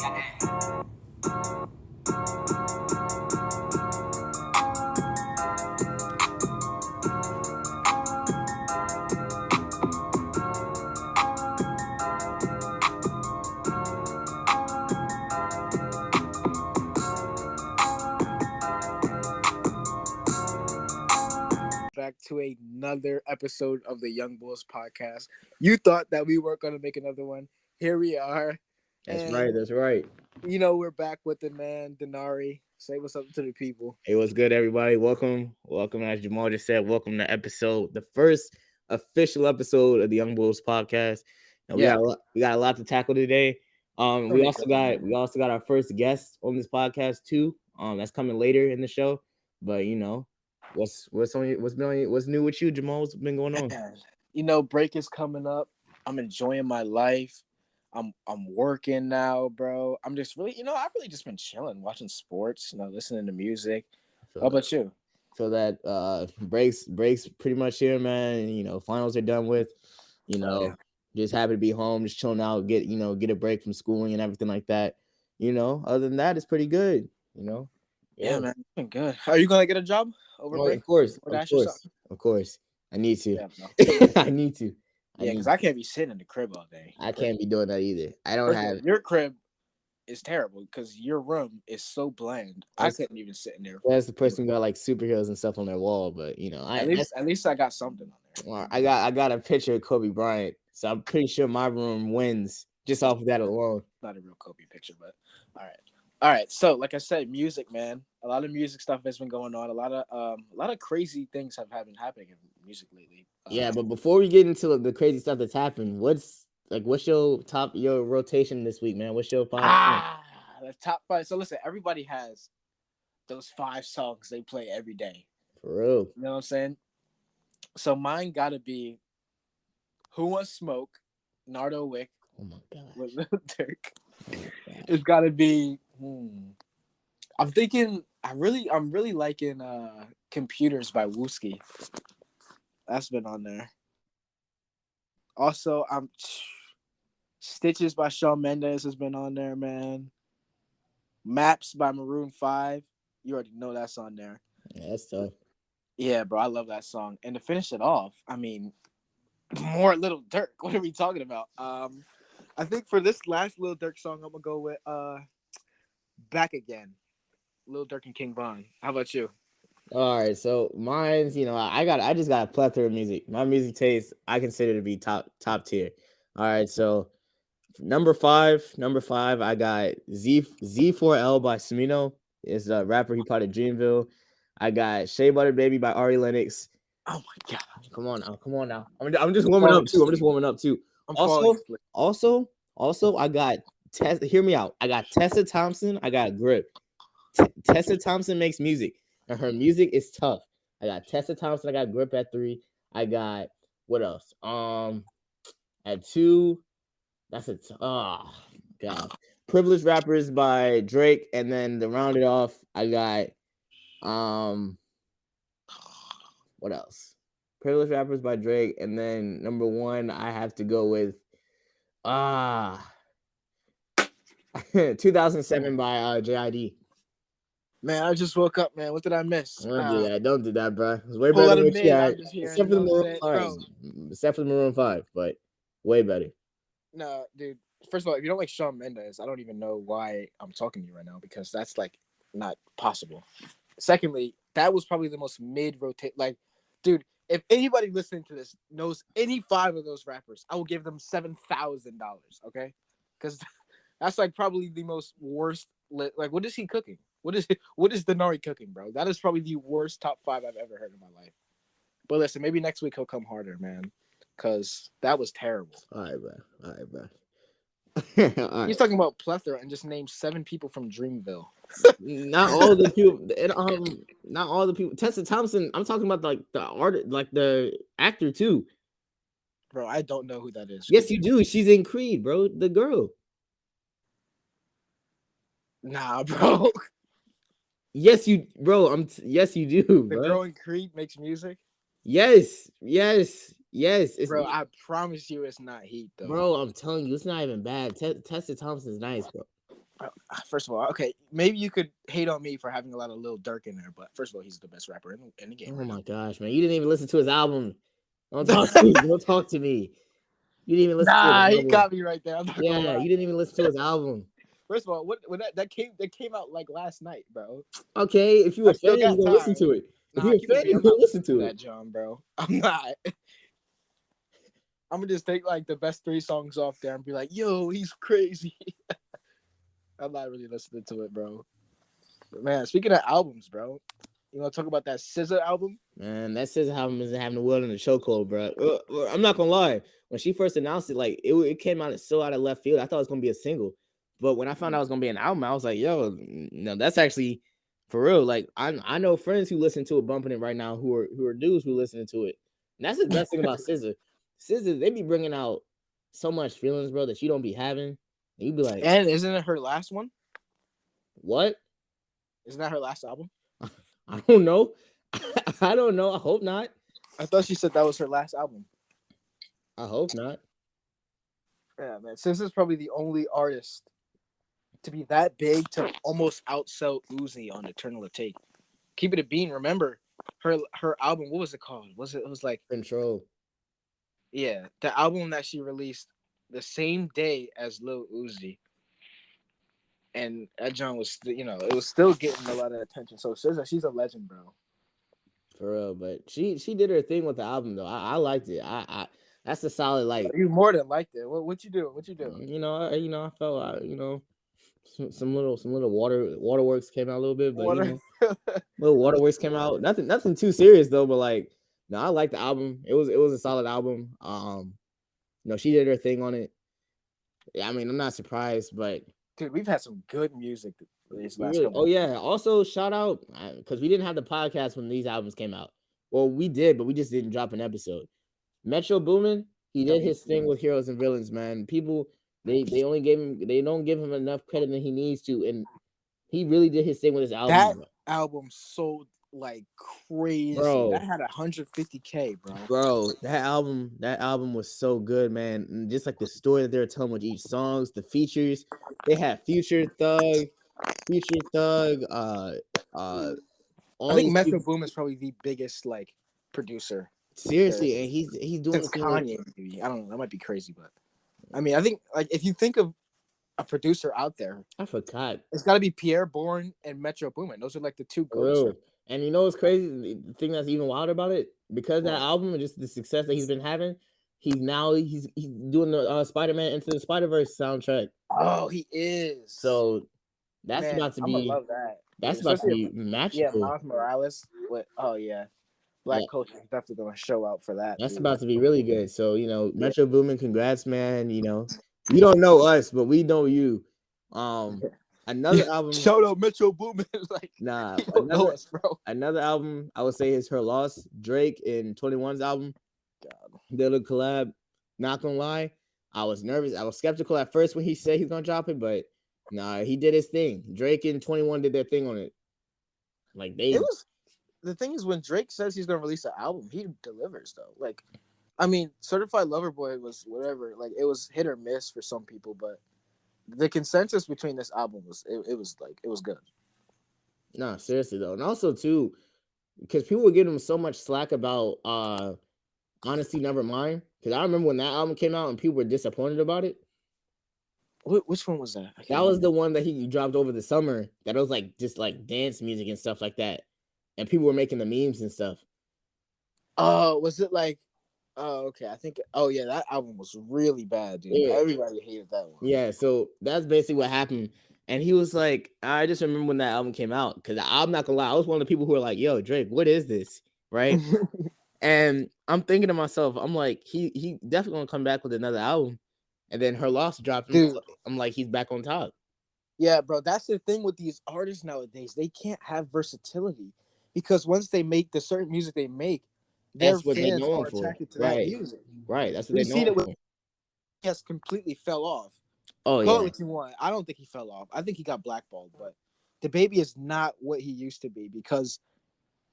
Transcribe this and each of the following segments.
Back to another episode of the Youngbouls Podcast. You thought that we weren't going to make another one. Here we are. That's right. That's right. You know, we're back with the man, Denari. Say what's up to the people. Hey, what's good, everybody? Welcome. As Jamal just said, welcome to the first official episode of the Youngbouls Podcast. And we got a lot to tackle today. We also got our first guest on this podcast too. That's coming later in the show. But you know, what's new with you, Jamal? What's been going on? You know, break is coming up. I'm enjoying my life. I'm working now, bro. I'm just really, I've really just been chilling, watching sports, listening to music. How about you? So that breaks pretty much here, man. Finals are done with. Just happy to be home, just chilling out, get a break from schooling and everything like that. Other than that, it's pretty good. Yeah, man, it's been good. Are you gonna get a job over break? Of course. I need to. Yeah, I need to. Yeah, because I can't be sitting in the crib all day. I can't be doing that either. I don't have your crib is terrible because your room is so bland. I couldn't even sit in there. That's the person who got like superheroes and stuff on their wall, but at least I got something on there. I got a picture of Kobe Bryant, so I'm pretty sure my room wins just off of that alone. Not a real Kobe picture, but all right. So, like I said, music, man. A lot of music stuff has been going on. A lot of crazy things have been happening in music lately. Yeah, but before we get into the crazy stuff that's happened, what's your rotation this week, man? What's your five? The top five. So listen, everybody has those 5 songs they play every day. For real. You know what I'm saying? So mine gotta be Who Wants Smoke, Nardo Wick. Oh my god. With Lil Durk. It's gotta be I'm really liking Computers by Wooski. That's been on there. Also, Stitches by Shawn Mendes has been on there, man. Maps by Maroon 5. You already know that's on there. Yeah, that's tough. Yeah, bro, I love that song. And to finish it off, I mean, more Lil Durk. What are we talking about? I think for this last Lil Durk song, I'm gonna go with Back Again. Lil Durk and King Von. How about you? All right, so mine's, I just got a plethora of music. My music taste, I consider to be top tier. All right, so number five, I got Z4L by Smino. It's a rapper, he part of Dreamville. I got Shea Butter Baby by Ari Lennox. Oh my god! Come on now. I'm just warming up too. Also, I got hear me out. I got Tessa Thompson. I got Grip. Tessa Thompson makes music, and her music is tough. I got Tessa Thompson. I got Grip at 3. I got what else? At 2, that's it. Oh god. Privileged Rappers by Drake, and then to round it off, I got what else? Privileged Rappers by Drake, and then number 1, I have to go with 2007 by JID. Man, I just woke up, man. What did I miss? Don't do that, bro. It's way better than what you had. Except for the Maroon 5, but way better. No, dude. First of all, if you don't like Shawn Mendes, I don't even know why I'm talking to you right now, because that's like not possible. Secondly, that was probably the most mid-rotate. Like, dude, if anybody listening to this knows any 5 of those rappers, I will give them $7,000. Okay, because that's like probably the most worst. Like, what is he cooking? What is Denari cooking, bro? That is probably the worst top 5 I've ever heard in my life. But listen, maybe next week he'll come harder, man, because that was terrible. All right, bro. Right. He's talking about plethora and just named 7 people from Dreamville. Not all the people. Not all the people. Tessa Thompson. I'm talking about like the artist, like the actor too. Bro, I don't know who that is. Yes, you do. She's in Creed, bro. The girl. Nah, bro. Yes, you, bro. Yes, you do. The girl in Creed makes music. Yes. It's, bro, I promise you, it's not Heat though. Bro, I'm telling you, it's not even bad. Tessa Thompson's nice, bro. First of all, okay, maybe you could hate on me for having a lot of Lil Durk in there, but first of all, he's the best rapper in the game Oh right my now. gosh, man! You didn't even listen to his album. Don't talk to me. Don't talk to me. You didn't even listen to his Nah, he album. got me right there. I'm not gonna Yeah, lie. you didn't even listen to his album. First of all, what when that came out like last night, bro. Okay, if you I a fan, still you got gonna listen time. to it. If Nah, you're a keep it a fan, beat. you I'm gonna not listen listening to to it. that, John, bro. I'm not. I'm gonna just take like the best 3 songs off there and be like, "Yo, he's crazy." I'm not really listening to it, bro. But man, speaking of albums, bro, you want to talk about that SZA album? Man, that says album is having the world in the chokehold, bro. I'm not gonna lie. When she first announced it, like it came out so out of left field. I thought it was gonna be a single, but when I found out it was gonna be an album, I was like, "Yo, no, that's actually for real." Like I know friends who listen to it, bumping it right now, who are dudes who listening to it. And that's the best thing about SZA. SZA, they be bringing out so much feelings, bro, that you don't be having. And you be like, And isn't it her last one? "What?" Isn't that her last album? I don't know. I don't know. I hope not. I thought she said that was her last album. I hope not. Yeah, man. SZA's probably the only artist to be that big to almost outsell Uzi on Eternal Take. Keep It a Bean. Remember her album? What was it called? It was like Control. yeah, the album that she released the same day as Lil Uzi, and that John was it was still getting a lot of attention. So SZA, she's a legend, bro. For real, but she did her thing with the album though. I liked it. That's a solid like You more than liked it. What you doing? What you doing? I felt some little waterworks came out a little bit, but What? little waterworks came out. Nothing too serious though, but like no, I like the album. It was a solid album. She did her thing on it. Yeah, I mean, I'm not surprised, but Dude, we've had some good music these we last really. Oh couple. yeah. Also, shout out because we didn't have the podcast when these albums came out. Well, we did, but we just didn't drop an episode. Metro Boomin, he did his thing with Heroes and Villains, man. People they don't give him enough credit that he needs to, and he really did his thing with his album, That album sold like crazy. bro. That had 150K, bro. Bro, that album was so good, man. And just like the story that they were telling with each songs, the features, they had Future Thug, I all think these Metro people. Boom is probably the biggest like producer Seriously, and he's doing since the thing with Kanye. Maybe I don't know. That might be crazy, but I mean, I think like if you think of a producer out there, I forgot. it's got to be Pierre Bourne and Metro Boomin. Those are like the two For goats. real. And you know what's crazy? The thing that's even wilder about it, because that album and just the success that he's been having, he's doing the Spider-Man Into the Spider-Verse soundtrack. Oh, he is. So that's Man, about to I'm gonna be love that. that's about to Especially be yeah, magical. Miles Morales. Oh yeah, Black Yeah, culture is definitely gonna show out for that. that's Dude. about to be really good. So Yeah. Metro Boomin, congrats, man. You don't know us, but we know you. Another album. Shout out Metro Boomin. Like Nah, you don't know us, bro. another album I would say is Her Loss. Drake and 21's album. God. They did a collab. Not gonna lie, I was nervous. I was skeptical at first when he said he's gonna drop it, but nah, he did his thing. Drake and 21 did their thing on it. Like It was the thing is when Drake says he's gonna release an album, he delivers though. Like, I mean, Certified Lover Boy was whatever. Like, it was hit or miss for some people, but the consensus between this album was it was good. nah, seriously though, and also too, because people were giving him so much slack about Honesty Nevermind. Because I remember when that album came out and people were disappointed about it. Which one was that? That was the one that he dropped over the summer. That was like just like dance music and stuff like that, and people were making the memes and stuff. Oh, was it like? Oh, okay. I think. Oh, yeah. That album was really bad, dude. Yeah. Everybody hated that one. Yeah, so that's basically what happened. And he was like, I just remember when that album came out, because I'm not gonna lie, I was one of the people who were like, yo, Drake, what is this? Right? And I'm thinking to myself, I'm like, he definitely gonna come back with another album. And then Her Loss dropped. Dude. I'm like, he's back on top. Yeah, bro. That's the thing with these artists nowadays. They can't have versatility because once they make the certain music they make, their That's what they're fans known are for. attracted to Right. that music. Right. That's what We've they're seen known it with for. Yes, completely fell off. Oh, Call it yeah. what you want. I don't think he fell off. I think he got blackballed, but the baby is not what he used to be because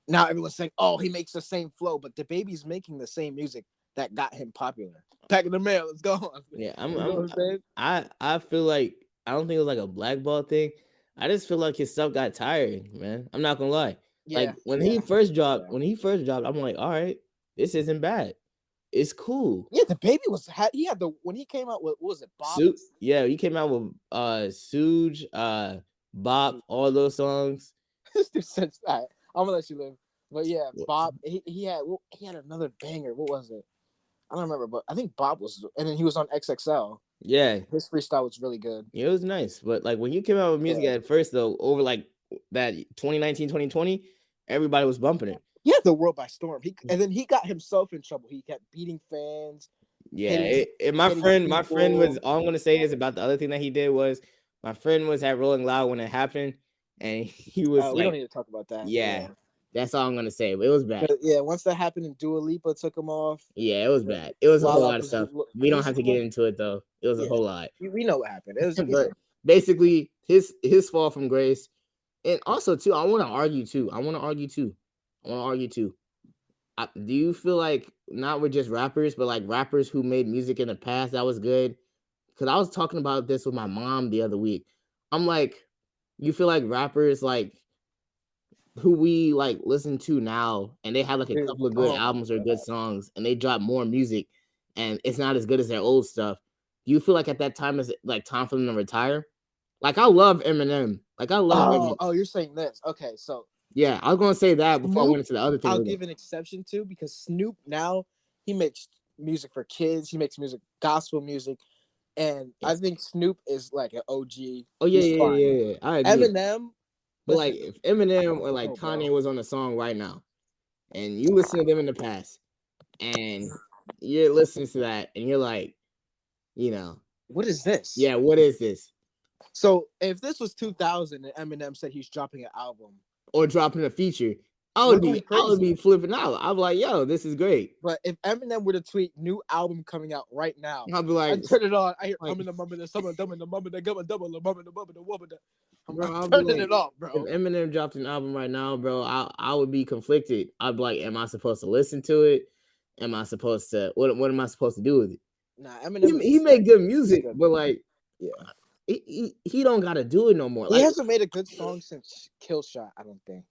now everyone's saying, "Oh, he makes the same flow," but the baby's making the same music that got him popular. Pack in the mail, let's go on. Yeah, You know what I'm saying? I feel like I don't think it was like a blackball thing. I just feel like his stuff got tired, man. I'm not gonna lie. Yeah, Like when yeah, he first dropped, yeah. I'm like, all right, this isn't bad. It's cool. Yeah, the baby he had the when he came out with what was it, Bop? Yeah, he came out with Suge, Bop, all those songs. This dude said that. I'm gonna let you live. But yeah, Bob. He had another banger. What was it? I don't remember, but I think Bob was, and then he was on XXL. Yeah, His freestyle was really good. it was nice. But like when you came out with music at first, though, over like that 2019, 2020, everybody was bumping it. He had the world by storm. And then he got himself in trouble. He kept beating fans. Yeah, my friend was. All I'm gonna say is about the other thing that he did was my friend was at Rolling Loud when it happened, and he was like, we don't need to talk about that. Yeah. That's all I'm gonna say. But it was bad. But yeah, once that happened and Dua Lipa took him off. Yeah, it was bad. It was a whole lot of stuff. We don't have to get into it though. It was a whole lot. We know what happened. But basically, his fall from grace, and also too, I want to argue too. Do you feel like not with just rappers, but like rappers who made music in the past that was good? Because I was talking about this with my mom the other week. I'm like, you feel like rappers like who we like listen to now, and they have like a couple of good albums or good songs, and they drop more music, and it's not as good as their old stuff. Do you feel like at that time it's like time for them to retire? Like I love Eminem. Like I love. Oh, you're saying this? Okay, so yeah, I was gonna say that before I went into the other thing. I'll give an exception too, because Snoop now he makes music for kids. He makes music, gospel music, and I think Snoop is like an OG. Oh yeah. I agree. Eminem. But like if Eminem or like Kanye was on a song right now, and you listen to them in the past, and you're listening to that, and you're like, you know, what is this? Yeah, what is this? So if this was 2000 and Eminem said he's dropping an album or dropping a feature, I would be flipping out. I'd be like, yo, this is great. But if Eminem were to tweet new album coming out right now, I'd be like, I turn it on. I hear I'm in the mummy, someone dumb in the mummy, the gum, double the mummy, the woman, the woman. I'm turning it off, bro. If Eminem dropped an album right now, bro, I would be conflicted. I'd be like, am I supposed to listen to it? Am I supposed to what am I supposed to do with it? Nah, Eminem he made good music, but like, yeah. He don't gotta do it no more. He hasn't made a good song since Kill Shot, I don't think.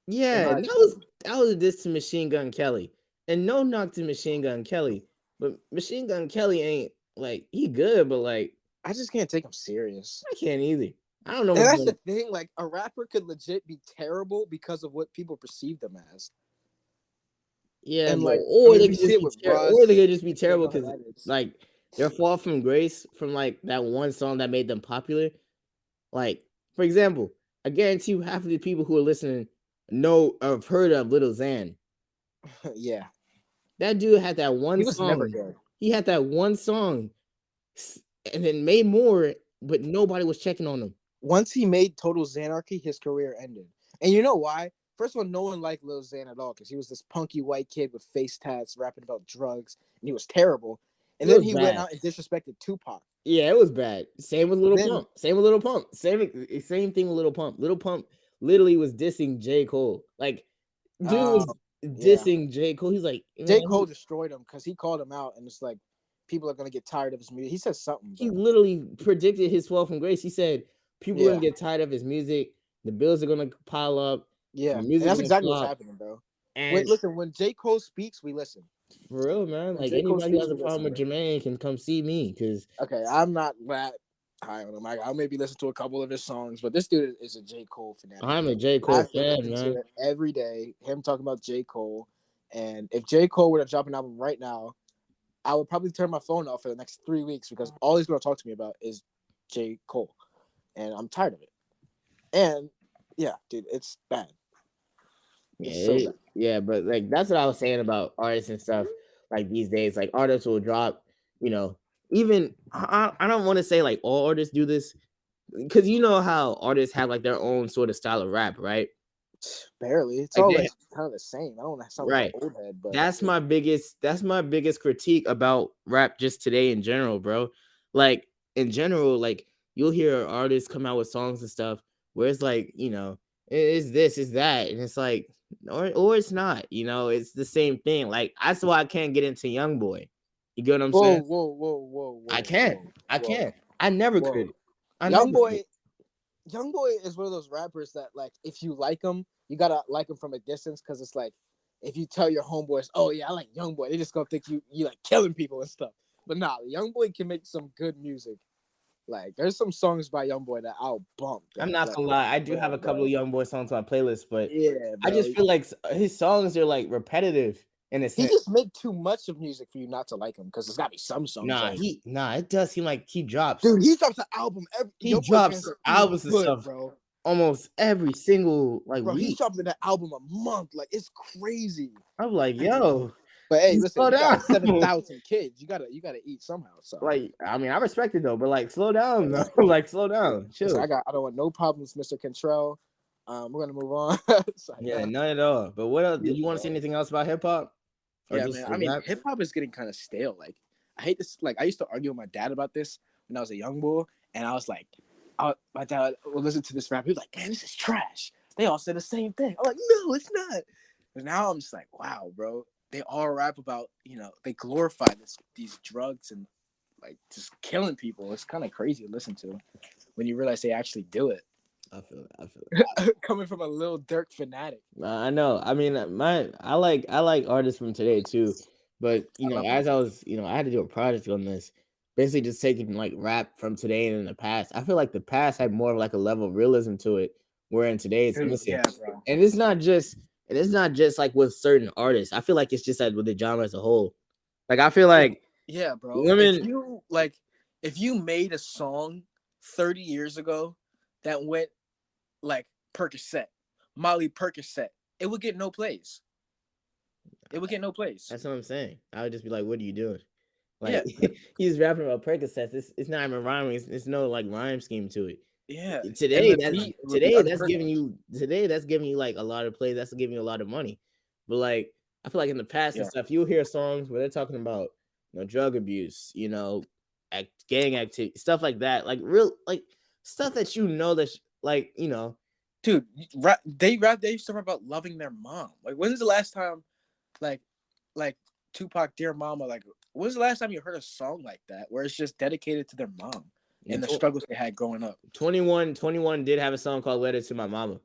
Yeah, that was a diss to Machine Gun Kelly. And no knock to Machine Gun Kelly, but Machine Gun Kelly ain't like he good, but like I just can't take him serious. I can't either. I don't know. And that's the thing. Like a rapper could legit be terrible because of what people perceive them as. Yeah, and like, or they could just be terrible because like their fall from grace from like that one song that made them popular. Like, for example, I guarantee you half of the people who are listening have heard of Lil Xan. Yeah. That dude had that one song. Never good. He had that one song and then made more, but nobody was checking on him. Once he made Total Xanarchy, his career ended. And you know why? First of all, no one liked Lil Xan at all because he was this punky white kid with face tats rapping about drugs, and he was terrible. And then he went out and disrespected Tupac. Yeah, it was bad. Same with Lil Pump. Same thing with Lil Pump. Lil Pump literally was dissing J. Cole. Like, dude was dissing J. Cole. He's like, J. Cole destroyed him because he called him out, and it's like people are gonna get tired of his music. He said something. He literally predicted his fall from grace. He said people are gonna get tired of his music. The bills are gonna pile up. Yeah, and that's exactly what's happening, bro. And listen, when J. Cole speaks, we listen. For real, man. Like anybody who has a problem with Jermaine can come see me. Cause I'm not that high on him. I maybe listen to a couple of his songs, but this dude is a J. Cole fanatic. I'm a J. Cole fan, man. Every day, him talking about J. Cole, and if J. Cole were to drop an album right now, I would probably turn my phone off for the next 3 weeks because all he's gonna talk to me about is J. Cole, and I'm tired of it. And yeah, dude, it's bad. Yeah, but like that's what I was saying about artists and stuff. Like these days, like artists will drop, even I don't want to say like all artists do this because you know how artists have like their own sort of style of rap, right? Barely. It's all like kind of the same. I don't sound like an old head, but that's my biggest critique about rap just today in general, bro. Like in general, like you'll hear artists come out with songs and stuff where it's like, it's this, it's that, and it's like, or it's not, it's the same thing. Like that's why I can't get into Youngboy. You get what I'm saying? Whoa. I can't. I never could. I know. YoungBoy is one of those rappers that like if you like him, you gotta like him from a distance because it's like if you tell your homeboys, oh yeah, I like YoungBoy, they just gonna think you like killing people and stuff. But nah, YoungBoy can make some good music. Like there's some songs by YoungBoy that I'll bump. I'm That, not like, gonna lie. I do yeah, have a couple bro. of Young Boy songs on my playlist, but Yeah, I bro. just feel like his songs are like repetitive in a He sense. just make too much of music for you not to like him because there's gotta be some songs like, It does seem like he drops. dude, he drops an album every. He YoungBoy fans drops are too albums and good, stuff bro. almost every single like Bro, he's week. dropping that album a month. Like it's crazy. I'm like, yo, But hey, you listen, slow you got down. 7,000 kids. You gotta eat somehow. So Like, I mean, I respect it though, but like, slow down, though. Like, slow down, listen, chill. I don't want no problems, Mr. Contrell. We're gonna move on. So, Yeah, none at all. But what else? yeah, Did you want to say anything else about hip hop or yeah, just man. the I mean, rap? hip hop is getting kind of stale. Like, I hate this. Like, I used to argue with my dad about this when I was a young boy, and I was like, my dad would listen to this rap. He was like, "Man, this is trash." They all say the same thing. I'm like, "No, it's not." But now I'm just like, "Wow, bro." They all rap about, they glorify these drugs and like just killing people. It's kind of crazy to listen to when you realize they actually do it. I feel it. Coming from a little Dirk fanatic. I know. I mean, I like artists from today too, but I love as him. I was, I had to do a project on this, basically just taking like rap from today and in the past. I feel like the past had more of like a level of realism to it, where in today it's Dude, missing. yeah, bro. And it's not just like with certain artists. I feel like it's just like with the genre as a whole. Like I feel like Yeah, bro. women. If you made a song 30 years ago that went like Percocet, Molly Percocet, it would get no plays. It would get no plays. That's what I'm saying. I would just be like, "What are you doing?" Yeah, Like he's rapping about Percocets. It's not even rhyming. It's no like rhyme scheme to it. yeah. And Today the that beat would be today that's giving you like a lot of plays. That's giving you a lot of money. But like I feel like in the past and yeah. stuff, you'll hear songs where they're talking about drug abuse, gang activity, stuff like that, like real like stuff that that's like Dude, they used to rap about loving their mom. Like when's the last time like like Tupac Dear Mama, like when's the last time you heard a song like that where it's just dedicated to their mom and the struggles they had growing up? 21 did have a song called "Letter to My Mama."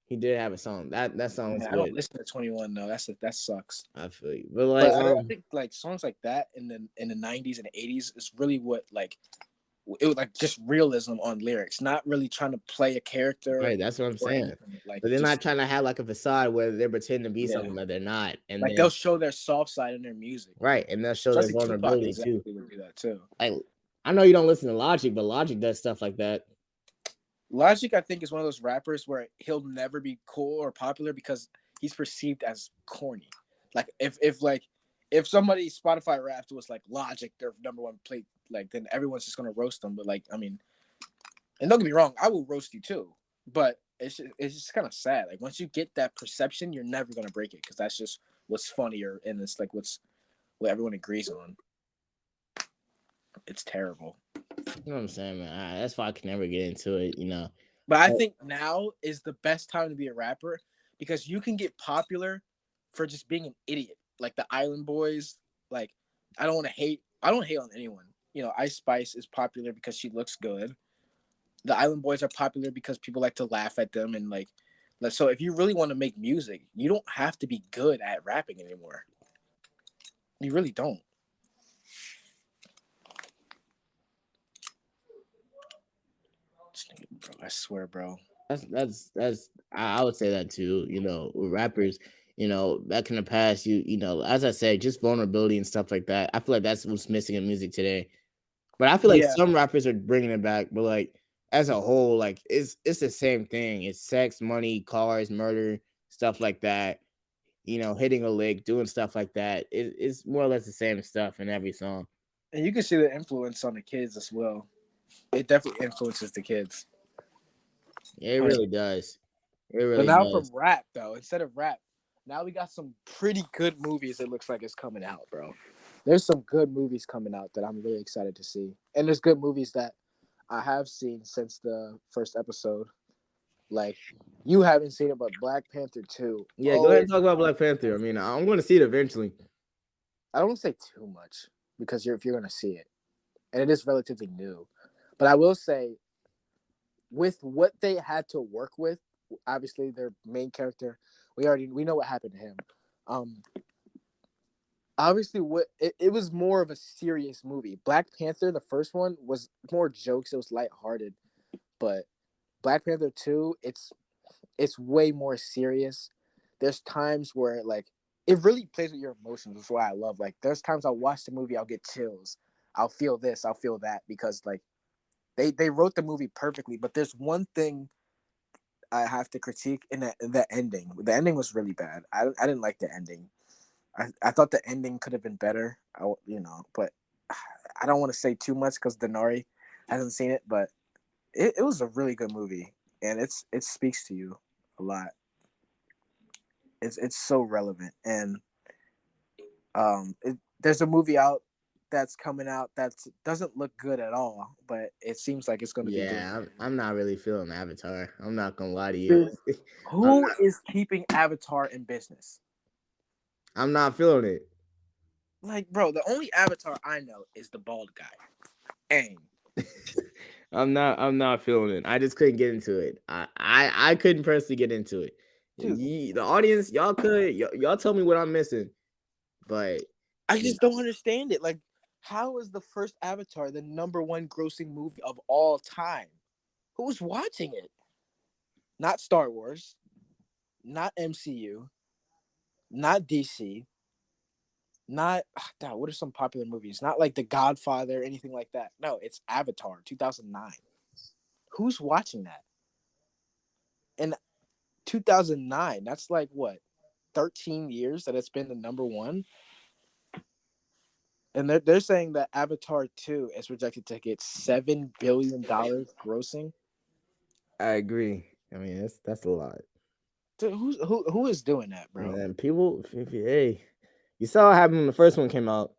He did have a song. That song was Man, I good. don't listen to 21 though. That sucks. I feel you, but like But I think like songs like that in the 90s and 80s is really what like it was like just realism on lyrics, not really trying to play a character right, that's what I'm or saying. anything. Like But they're just not trying to have like a facade where they're pretending to be yeah, something that they're not, and like then they'll show their soft side in their music. right, and they'll show their Especially Tupac vulnerability too. exactly would do that too. Like I know you don't listen to Logic, but Logic does stuff like that. Logic, I think, is one of those rappers where he'll never be cool or popular because he's perceived as corny. Like if somebody Spotify Wrapped was like Logic, their number one plate, like then everyone's just gonna roast them. But like, I mean, and don't get me wrong, I will roast you too. But it's just kind of sad. Like once you get that perception, you're never gonna break it because that's just what's funnier and it's like what everyone agrees on. It's terrible. You know what I'm saying, man? That's why I can never get into it. But I think now is the best time to be a rapper because you can get popular for just being an idiot. Like the Island Boys. Like I don't hate on anyone. Ice Spice is popular because she looks good. The Island Boys are popular because people like to laugh at them and like so if you really want to make music, you don't have to be good at rapping anymore. You really don't. Bro, I swear, bro. That's I would say that too. With rappers, back in the past, as I said, just vulnerability and stuff like that. I feel like that's what's missing in music today. But I feel like some rappers are bringing it back. But like as a whole, like it's the same thing. It's sex, money, cars, murder, stuff like that. Hitting a lick, doing stuff like that. It's more or less the same stuff in every song. And you can see the influence on the kids as well. It definitely influences the kids. It really does. It really But now does. from rap though, instead of rap, now we got some pretty good movies. It looks like it's coming out, bro. There's some good movies coming out that I'm really excited to see, and there's good movies that I have seen since the first episode. Like you haven't seen it, but Black Panther 2. Yeah, go ahead and talk about Black Panther. I mean, I'm going to see it eventually. I don't want to say too much because if you're going to see it, and it is relatively new, but I will say with what they had to work with, obviously their main character, we know what happened to him. Um, obviously, it was more of a serious movie. Black Panther, the first one, was more jokes. It was lighthearted, but Black Panther 2, it's way more serious. There's times where like it really plays with your emotions, which is why I love. Like there's times I'll watch the movie, I'll get chills, I'll feel this, I'll feel that, because like they wrote the movie perfectly. But there's one thing I have to critique in the ending. The ending was really bad. I didn't like the ending. I thought the ending could have been better. But I don't want to say too much because Denari hasn't seen it. But it was a really good movie, and it speaks to you a lot. It's so relevant, and there's a movie out that's coming out that doesn't look good at all, but it seems like it's going to be good. Yeah, I'm not really feeling Avatar. I'm not gonna lie to you. Dude, who is keeping Avatar in business? I'm not feeling it. Like, bro, the only Avatar I know is the bald guy. Aang. I'm not feeling it. I just couldn't get into it. I couldn't personally get into it. Dude, The audience, y'all could. Y'all tell me what I'm missing. But I just don't understand it. Like, how is the first Avatar the number one grossing movie of all time? Who's watching it? Not Star Wars, not MCU, not DC, not what are some popular movies? Not like The Godfather or anything like that. No, it's Avatar 2009. Who's watching that? In 2009, that's like what, 13 years that it's been the number one. And they're saying that Avatar 2 is projected to get $7 billion grossing. I agree. I mean, that's a lot. Dude, who is doing that, bro? And people, hey, you saw what happened when the first one came out.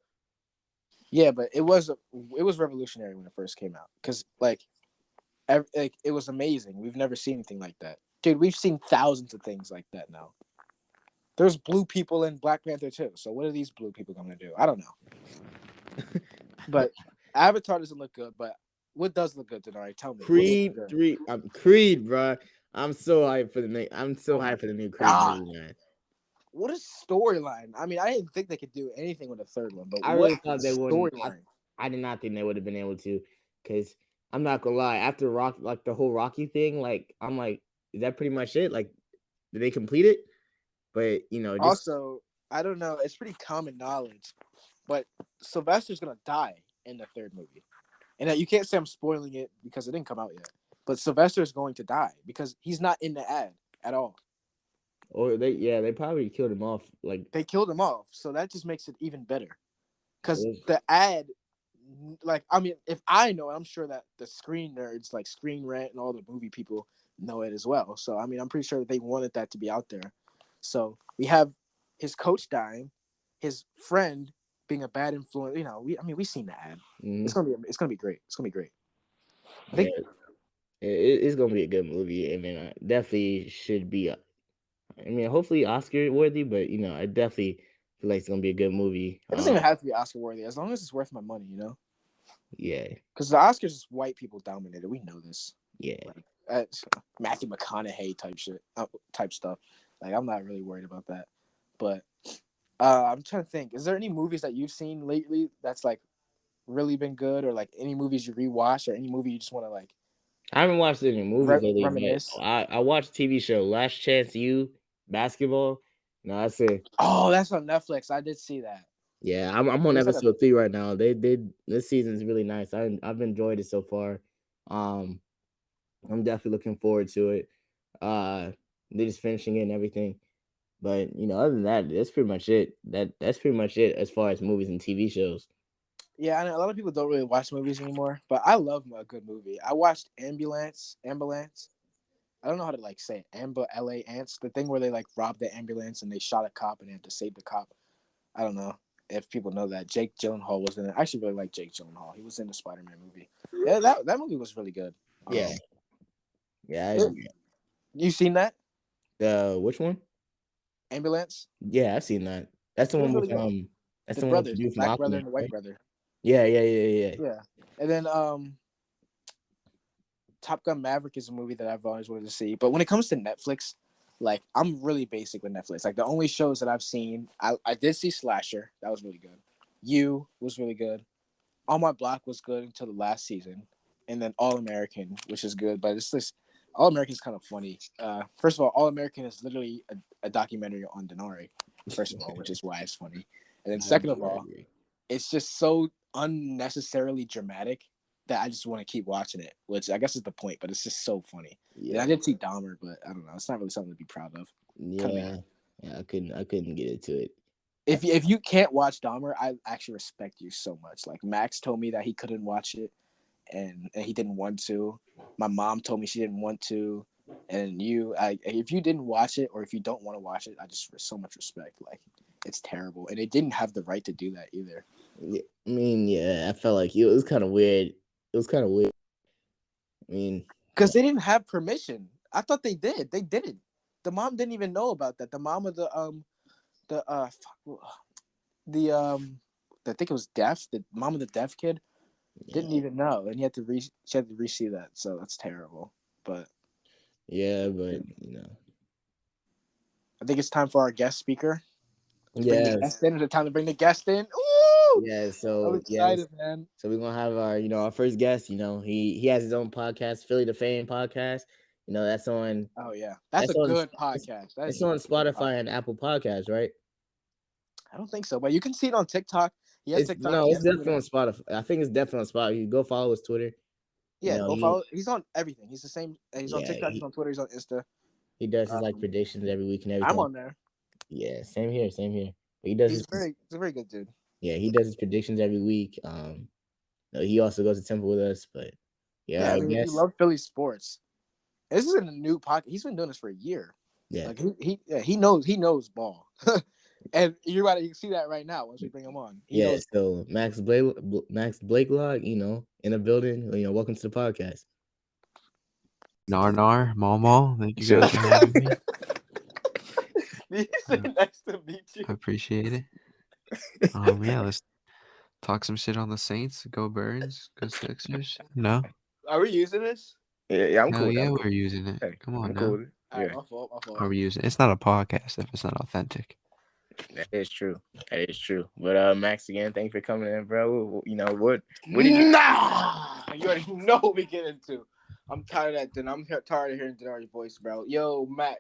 Yeah, but it was revolutionary when it first came out, because like it was amazing. We've never seen anything like that, dude. We've seen thousands of things like that now. There's blue people in Black Panther too. So what are these blue people going to do? I don't know. But Avatar doesn't look good. But what does look good, Denari? Tell me. Creed 3. Creed, bro. I'm so hyped for the new. I'm so hyped for the new Creed movie, man. What a storyline! I mean, I didn't think they could do anything with a third one, but I what really thought they wouldn't. storyline? I did not think they would have been able to, because I'm not gonna lie. After like the whole Rocky thing, like I'm like, is that pretty much it? Like, did they complete it? But just Also, I don't know. It's pretty common knowledge, but Sylvester's gonna die in the third movie, and you can't say I'm spoiling it because it didn't come out yet. But Sylvester is going to die because he's not in the ad at all. or they probably killed him off. Like They killed him off, so that just makes it even better. Because the ad, like, I mean, if I know it, I'm sure that the screen nerds, like Screen Rant and all the movie people, know it as well. So I mean, I'm pretty sure that they wanted that to be out there. So we have his coach dying, his friend being a bad influence. We've seen the ad. mm-hmm. It's gonna be great. It's gonna be great. I Yeah, think it's gonna be a good movie. I mean, definitely should be. I mean, hopefully Oscar worthy, but I definitely feel like it's gonna be a good movie. it doesn't even have to be Oscar worthy as long as it's worth my money. Yeah. Because the Oscars is white people dominated. We know this. Yeah. Like, that's Matthew McConaughey type stuff. Like, I'm not really worried about that. But I'm trying to think. Is there any movies that you've seen lately that's like really been good, or like any movies you rewatch, or any movie you just want to like? I haven't watched any movies lately, reminisce. but I watched a TV show, Last Chance U, basketball. No, that's it. Oh, that's on Netflix. I did see that. Yeah, I'm on episode 3 right now. This season's really nice. I've enjoyed it so far. I'm definitely looking forward to it. They're just finishing it and everything. But other than that, that's pretty much it. That's pretty much it as far as movies and TV shows. Yeah, I know a lot of people don't really watch movies anymore, but I love a good movie. I watched Ambulance. I don't know how to like say it. LA Ants, the thing where they like robbed the ambulance and they shot a cop and they had to save the cop. I don't know if people know that. Jake Gyllenhaal was in it. I actually really like Jake Gyllenhaal. He was in the Spider-Man movie. Yeah, that movie was really good. Yeah. You seen that? Which one? Ambulance. Yeah, I've seen that. That's the one with that's the brothers, the black brother and the white brother. Yeah. Yeah, and then Top Gun Maverick is a movie that I've always wanted to see. But when it comes to Netflix, like I'm really basic with Netflix. Like the only shows that I've seen, I did see Slasher. That was really good. You was really good. All My Block was good until the last season, and then All American, which is good. But it's just All American is kind of funny. First of all American is literally a documentary on Denari. First of all, which is why it's funny. And then second of all, it's just so unnecessarily dramatic that I just want to keep watching it, which I guess is the point, but it's just so funny. Yeah, I did see Dahmer, but I don't know. It's not really something to be proud of. Yeah, I couldn't get into it. If you can't watch Dahmer, I actually respect you so much. Like Max told me that he couldn't watch it, and he didn't want to. My mom told me she didn't want to, and if you didn't watch it or if you don't want to watch it, I just so much respect. Like it's terrible, and they didn't have the right to do that either. Yeah, I mean, yeah, I felt like it was kind of weird. It was kind of weird. I mean, because they didn't have permission. I thought they did. They didn't. The mom didn't even know about that. The mom of I think it was deaf. The mom of the deaf kid didn't even know, and she had to re-see that. So that's terrible. But yeah, but I think it's time for our guest speaker. Yeah, is it time to bring the guest in? Ooh! Yeah, so I'm excited, man. So we're gonna have our first guest. He has his own podcast, Philly to Fame podcast. That's on. Oh yeah, that's a good podcast. It's on Spotify and Apple Podcasts, right? I don't think so, but you can see it on TikTok. He has TikTok. No, it's definitely on Spotify. I think it's definitely on Spotify. You go follow his Twitter. Yeah, go follow. He's on everything. He's the same. He's on TikTok. He's on Twitter. He's on Insta. He does his predictions every week and everything. I'm on there. Yeah, same here. But he does. He's a very good dude. Yeah, he does his predictions every week. He also goes to Temple with us, but I mean, we love Philly sports. This isn't a new podcast. He's been doing this for a year. Yeah, like he knows ball, and you can see that right now once we bring him on. So Max Blakelock, in the building. Welcome to the podcast. Nar, Mall. Thank you guys for having me. Nice to meet you. I appreciate it. Let's talk some shit on the Saints. Go Birds. Go Sixers. No. Are we using this? Yeah, I'm cool. Yeah, we're using it. Hey, come on now. Cool. Right, my fault. Are we using it? It's not a podcast if it's not authentic. That is true. But Max, again, thanks for coming in, bro. What did you? Nah, you already know what we get into. I'm tired of that. I'm tired of hearing Denari's voice, bro. Yo, Max,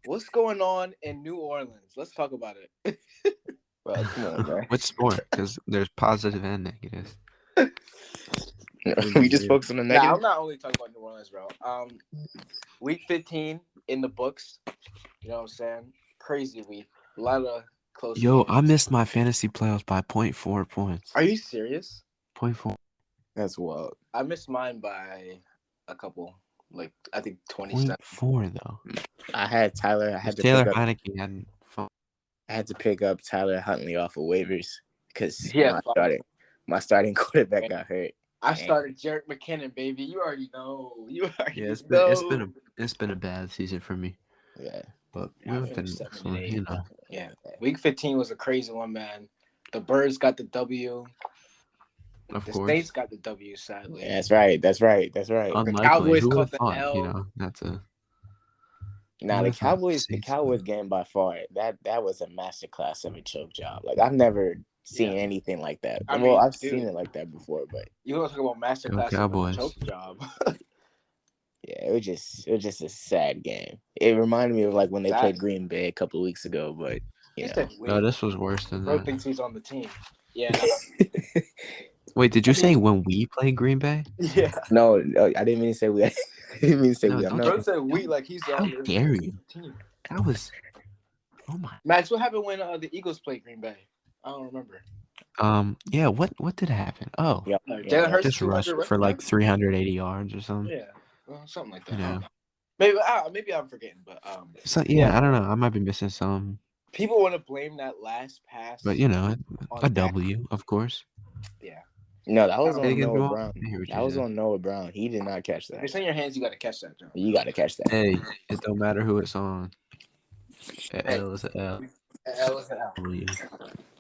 what's going on in New Orleans? Let's talk about it. Well, come on, bro. What sport? Because there's positive and negative. We just focus on the negative. Nah, I'm not only talking about New Orleans, bro. Week 15 in the books. You know what I'm saying? Crazy week. A lot of close. Yo, games. I missed my fantasy playoffs by 0.4 points. Are you serious? 0.4. That's wild. I missed mine by a couple. Like I think 27. 0.4 though. I had Tyler. I had to Taylor Heineke had fun. I had to pick up Tyler Huntley off of waivers because my starting quarterback got hurt. I started Jerick McKinnon, baby. You already know. It's been a bad season for me. Yeah, but we've been, Yeah, week 15 was a crazy one, man. The Birds got the W. Of the course. Saints got the W, sadly. Yeah, that's right. Unlikely. The Cowboys Who caught the thought, L. The Cowboys game by far, that was a masterclass of a choke job. Like I've never seen anything like that. I've seen it like that before, but you want to talk about masterclass of a choke job? Yeah, it was just a sad game. It reminded me of like when they played Green Bay a couple of weeks ago, but no, this was worse than that. Bro thinks he's on the team. Yeah. Wait, did you say when we played Green Bay? Yeah. No, I didn't mean to say we. I didn't mean to say we. Bro said we like he's on the team. That was. Oh my. Max, what happened when the Eagles played Green Bay? I don't remember. Yeah. What did happen? Oh. Yeah. Jalen Hurts just rushed for like 380 yards or something. Yeah. Well, something like that. Maybe I'm forgetting, but So I don't know. I might be missing some. People want to blame that last pass, but a W, of course. Yeah. No, that was on Noah Brown. That was on Noah Brown. He did not catch that. If it's in your hands, you got to catch that, John. You got to catch that. Hey, it don't matter who it's on. L is an L. L is an L.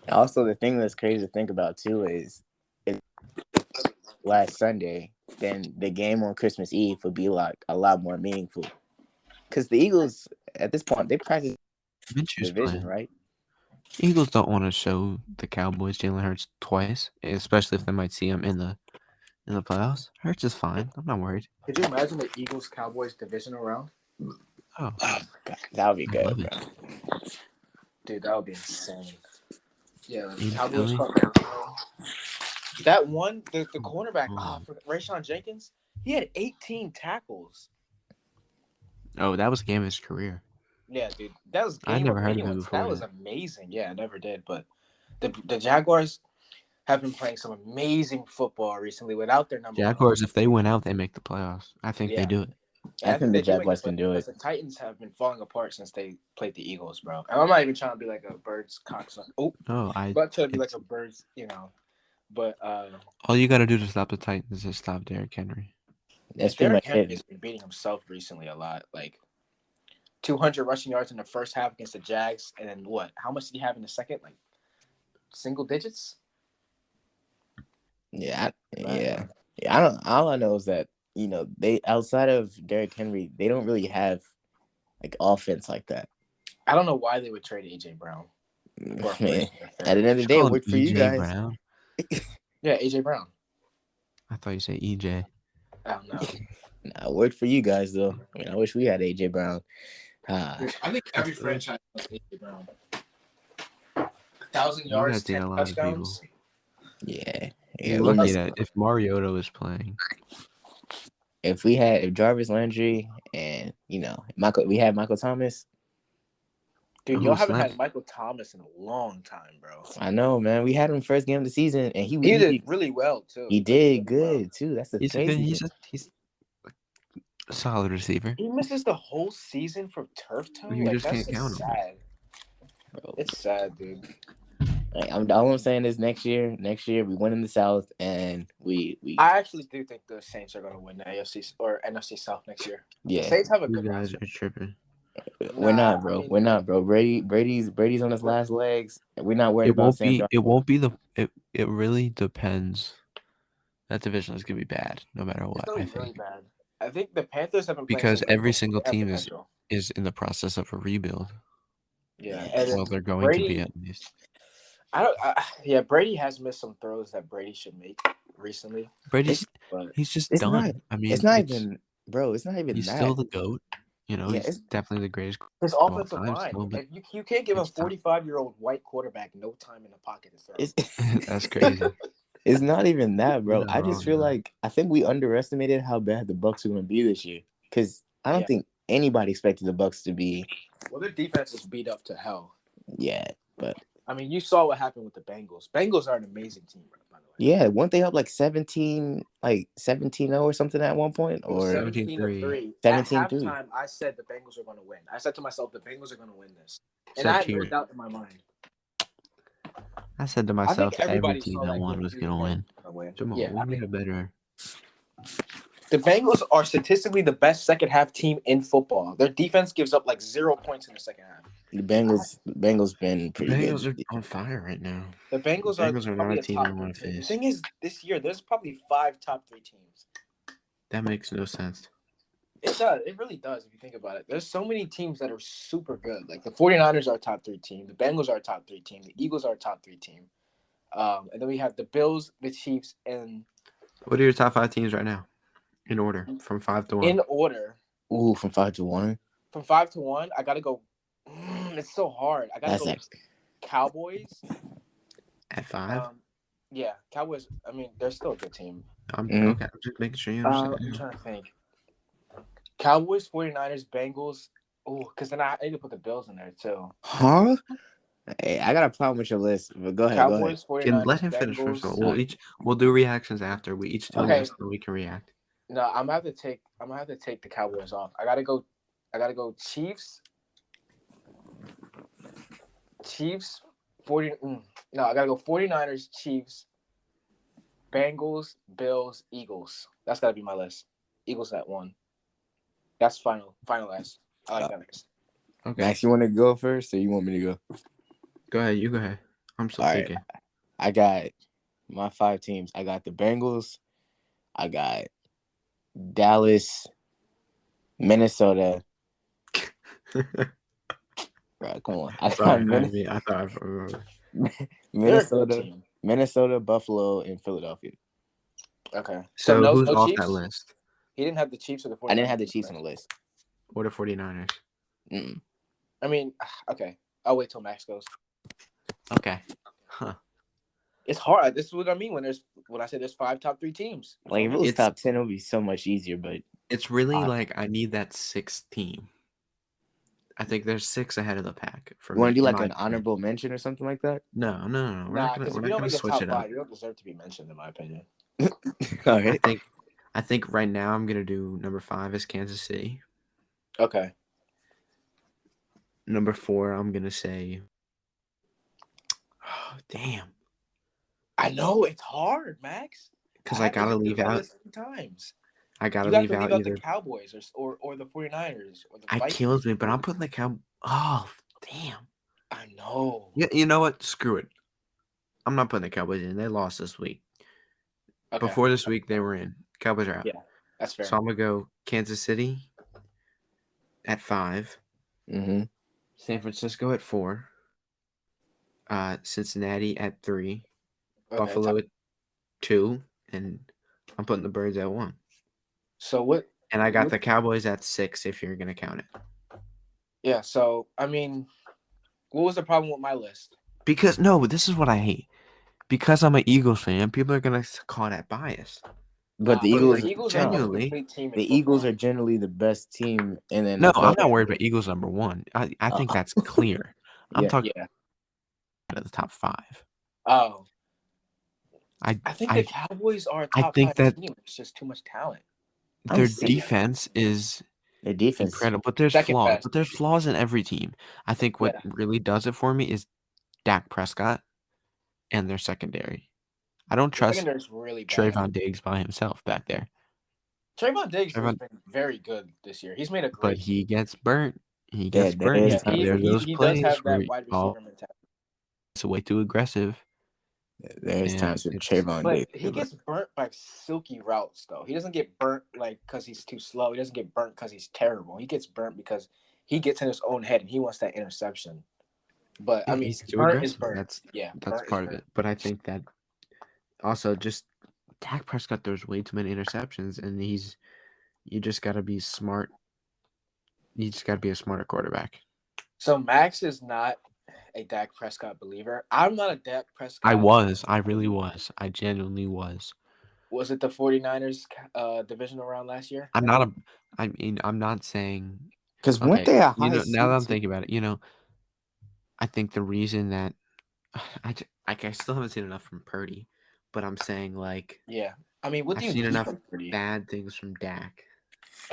Also, the thing that's crazy to think about too is last Sunday then the game on Christmas Eve would be like a lot more meaningful. Because the Eagles at this point they practice Minshew's division, playing. right? Eagles don't want to show the Cowboys Jalen Hurts twice, especially if they might see him in the playoffs. Hurts is fine. I'm not worried. Could you imagine the Eagles Cowboys divisional round? Oh, Oh God, that would be I good, love bro. it. Dude, that would be insane. Yeah, In Cowboys. Philly? That one, the cornerback, Oh. Rayshawn Jenkins, he had 18 tackles. Oh, that was the game of his career. Yeah, dude, that was I game never of heard of him anyone's. before That was that. amazing. Yeah, I never did, but the Jaguars have been playing some amazing football recently without their number Jaguars, if they win out, they make the playoffs. I think they Yeah. do it. one. I think the Jaguars can do it. The Titans have been falling apart since they played the Eagles, bro. And I'm not even trying to be like a Birds cocksucker. Oh, No, but to be like a Birds, But all you got to do to stop the Titans is stop Derrick Henry. That's pretty Derrick much Henry it. has been beating himself recently a lot. Like 200 rushing yards in the first half against the Jags, and then what? How much did he have in the second? Like single digits. Yeah. I don't. All I know is that they outside of Derrick Henry, they don't really have like offense like that. I don't know why they would trade AJ Brown. Man, at the end of the day, it worked for you guys. Brown? Yeah, AJ Brown. I thought you said EJ. I don't know. Nah, it worked for you guys though. I mean, I wish we had AJ Brown. I think every franchise has AJ Brown. 1,000 yards, 10 touchdowns. Yeah. You would need that if Mariota was playing. If Jarvis Landry and we had Michael Thomas. Dude, y'all haven't had Michael Thomas in a long time, bro. I know, man. We had him first game of the season, and he did really well too. He did good too. That's the crazy. He's a solid receiver. He misses the whole season for turf toe. You just can't count him. Sad. Bro. It's sad, dude. All I'm saying is next year we win in the South, and we. I actually do think the Saints are going to win the AFC or NFC South next year. Yeah, the Saints have a good. You guys are tripping. We're not, bro. We're not, bro. Brady's on his last legs. We're not worried about Sam Darnold. It won't be it really depends. That division is gonna be bad, no matter what. I think. Really bad. I think the Panthers have been because every single team is in the process of a rebuild. Yeah, well, they're going to be at least. Brady has missed some throws that Brady should make recently. He's just done. It's not even, bro. It's not even. He's still the GOAT. He's definitely the greatest. His offensive line. You can't give a 45-year-old white quarterback no time in the pocket to throw. That's crazy. It's not even that, bro. I just feel like I think we underestimated how bad the Bucs are going to be this year. Because I don't think anybody expected the Bucs to be. Well, their defense is beat up to hell. Yeah, but I mean, you saw what happened with the Bengals. Bengals are an amazing team, by the way. Yeah, weren't they up like 17-0 or something at one point? Or 17-3. 17-3. At halftime, I said the Bengals are going to win. I said to myself, the Bengals are going to win this. And I had no doubt in my mind. I said to myself, every team that won was going to win. Jamal, we need a better. The Bengals are statistically the best second half team in football. Their defense gives up like 0 points in the second half. The Bengals been pretty good. The Bengals are on fire right now. The Bengals are not a team I want to face. The thing is, this year, there's probably 5 top 3 teams. That makes no sense. It does. It really does if you think about it. There's so many teams that are super good. Like the 49ers are a top 3 team. The Bengals are a top 3 team. The Eagles are a top 3 team. And then we have the Bills, the Chiefs, and... What are your top 5 teams right now? In order, from 5 to 1. In order. Ooh, from 5 to 1? From 5 to 1, I got to go... it's so hard. I got to go Cowboys. At 5? Yeah, Cowboys. I mean, they're still a good team. Okay, I'm just making sure you understand. I'm trying to think. Cowboys, 49ers, Bengals. Oh, because then I need to put the Bills in there too. Huh? Hey, I got a problem with your list, but go ahead. Cowboys, 49ers, let him finish first. We'll do reactions after. We each do this, so we can react. No, I'm gonna have to take the Cowboys off. I gotta go Chiefs. Chiefs, 40. No, I gotta go 49ers, Chiefs, Bengals, Bills, Eagles. That's gotta be my list. Eagles at 1. That's finalized. I like that list. Okay. Max, you want to go first, or you want me to go? Go ahead. You go ahead. I'm still thinking. I got my 5 teams. I got the Bengals. I got Dallas, Minnesota. Bro, come on. I Sorry, got I thought I remember. They're a good Minnesota, team. Minnesota, Buffalo, and Philadelphia. Okay. So So no who's off Chiefs? that list? He didn't have the Chiefs or the 49ers. I didn't have the Chiefs on the list. Or the 49ers? Mm-mm. I mean, okay. I'll wait till Max goes. Okay. Huh. It's hard. This is what I mean when I say there's 5 top 3 teams. Like if it was It's- top 10, it would be so much easier. But It's really like I need that 6th team. I think there's 6 ahead of the pack for you want me. to do in like my an opinion. honorable mention or something like that? No. We're not because if you gonna don't make a switch top it up. 5, you don't deserve to be mentioned, in my opinion. All right. I think right now I'm gonna do number 5 is Kansas City. Okay. Number 4, I'm gonna say. Oh, damn. I know it's hard, Max. Because I gotta leave out. Times. I gotta You got leave to leave out out either. the Cowboys or the 49ers or the It Vikings. kills me, but I'm putting the Cow. Oh, damn. I know. You know what? Screw it. I'm not putting the Cowboys in. They lost this week. Okay. Before this week, they were in. Cowboys are out. Yeah, that's fair. So I'm gonna go Kansas City at 5. Mm-hmm. San Francisco at 4. Cincinnati at 3. Okay, Buffalo at 2. And I'm putting the Birds at 1. So what? And I got what- the Cowboys at 6 if you're gonna count it. Yeah. So I mean, what was the problem with my list? Because this is what I hate. Because I'm an Eagles fan, people are gonna call that bias. But the Bro, Eagles, the Eagles genuinely- are a complete team. the Eagles are generally the best team in the No, NFL. I'm not worried about Eagles number 1. I think that's clear. I'm Yeah. talking about the top 5. Oh, I think the Cowboys are a I top think 5 that- team. It's just too much talent. I'm their seeing- defense is Their defense. incredible, but there's Second flaws. best. But there's flaws in every team. I think what really does it for me is Dak Prescott and their secondary. I don't trust Secondary's really bad. Trayvon Diggs by himself back there, Trayvon Diggs has been very good this year. He's made a but great. he gets burnt. He Yeah, gets there burnt. is There's times where those he plays does have where that wide receiver mentality. it's way too aggressive. There's And times with it's- Trayvon But Diggs. he gets burnt by silky routes, though. He doesn't get burnt like because he's too slow. He doesn't get burnt because he's terrible. He gets burnt because he gets in his own head and he wants that interception. But I mean, he's too burnt is aggressive. burnt. That's burnt part is of burnt. it. But I think that also just Dak Prescott throws way too many interceptions, and you just got to be smart. You just got to be a smarter quarterback. So Max is not a Dak Prescott believer. I'm not a Dak Prescott. I really was. I genuinely was. Was it the 49ers divisional round last year? I'm not saying Because weren't they a high seed? now that I'm thinking about it, I think the reason that I still haven't seen enough from Purdy, but I'm saying like Yeah. I mean, what I've do you seen need enough from Purdy? bad things from Dak.